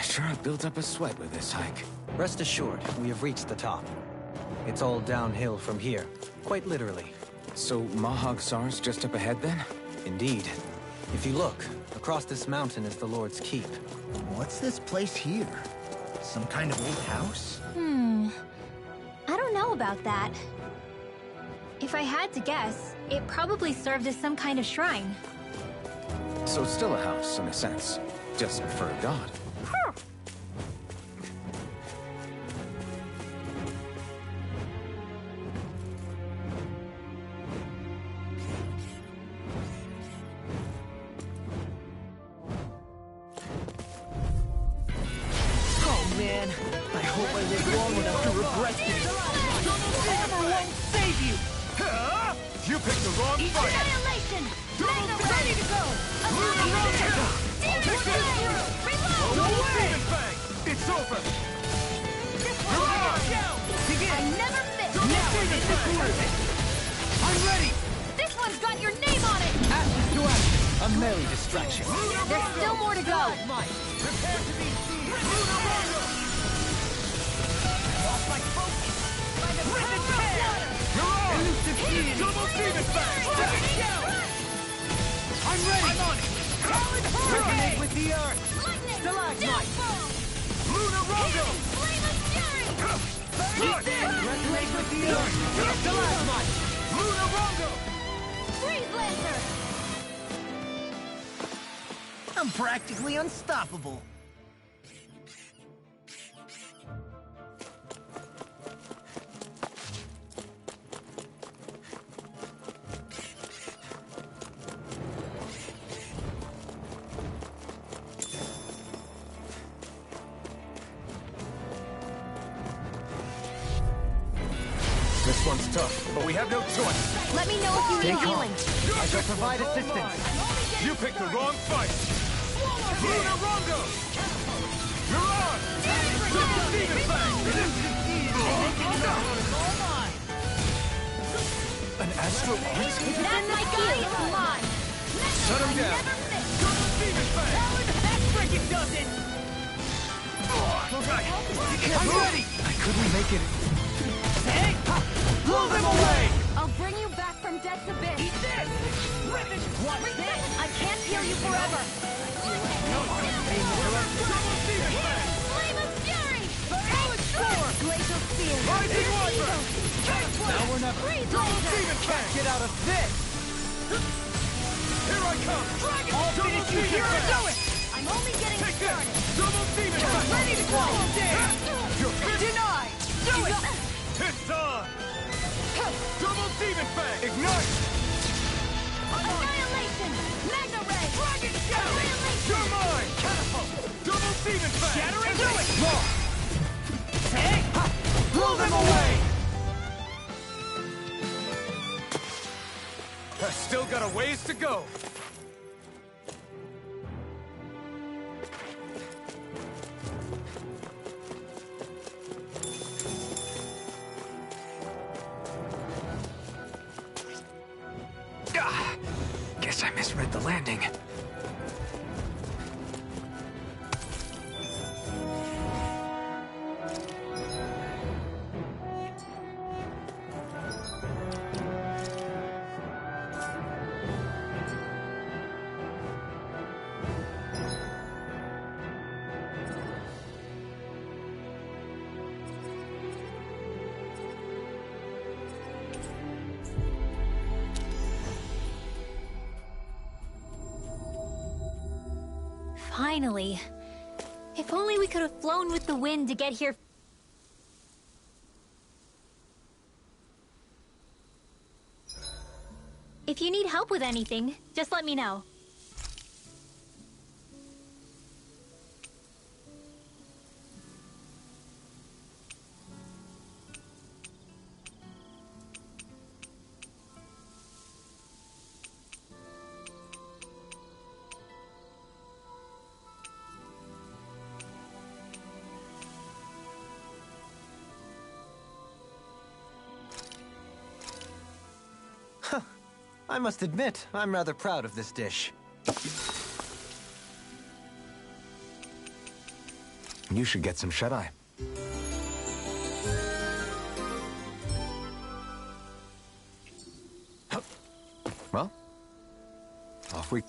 Sure, I built up a sweat with this hike. Rest assured, we have reached the top. It's all downhill from here, quite literally. So Mahag Saar's just up ahead then? Indeed. If you look, across this mountain is the Lord's Keep. What's this place here? Some kind of old house? I don't know about that. If I had to guess, it probably served as some kind of shrine. So it's still a house, in a sense. Just for a god. Oh man, I hope I live long enough to regret this. Armor won't save you! You picked the wrong fight! Annihilation! Mega ready to go! Annihilation! Demon Slayer! Reload! Double Demon Fang! It's over! This one's yours! I never miss! I'm ready! This one's got your name on it! Ashes to ashes, a merry distraction. There's still more to go! Prepare to be seen! Lost my focus! By the power of water! You're on! Double Demon Fang! I'm ready! I'm on it! Resonate with the earth! Lightning! Stalagmite! Deathfall! Luna Rondo! Flame of fury! Look! Resonate with the earth! Stalagmite! Luna Rondo! Freeze Lancer! I'm practically unstoppable. This one's tough, but we have no choice. Let me know if you need healing. I shall provide assistance. You picked the wrong fight. Luna Rongo! You're on! Double Demon Fang! An Astral Arts? That's my guy, it's mine! Shut him down! Double Demon Fang! That freaking does it! I'm ready! I couldn't make it. Hey! Blow them away! I'll bring you back from death's abyss! Eat this! What's this? I can't heal you forever! Flame of Fury! Glacial Spear! Rising Wyvern! Now we're never. Double Demon Fang! Get out of this! Here I come! I'll finish you here and do it! I'm only getting Take this! started! Double Demon Fang! Ready to go! You're Denied! Do it! It's on! Double Demon Fang! Ignite! Annihilation! Magna Ray! Dragon Shadow! You're mine! Catapult! Double Demon Fang! Shattering! Do it! Hey! Blow them away! I've still got a ways to go. Guess I misread the landing. Finally. If only we could have flown with the wind to get here. If you need help with anything, just let me know. I must admit, I'm rather proud of this dish. You should get some shut-eye. Well, off we...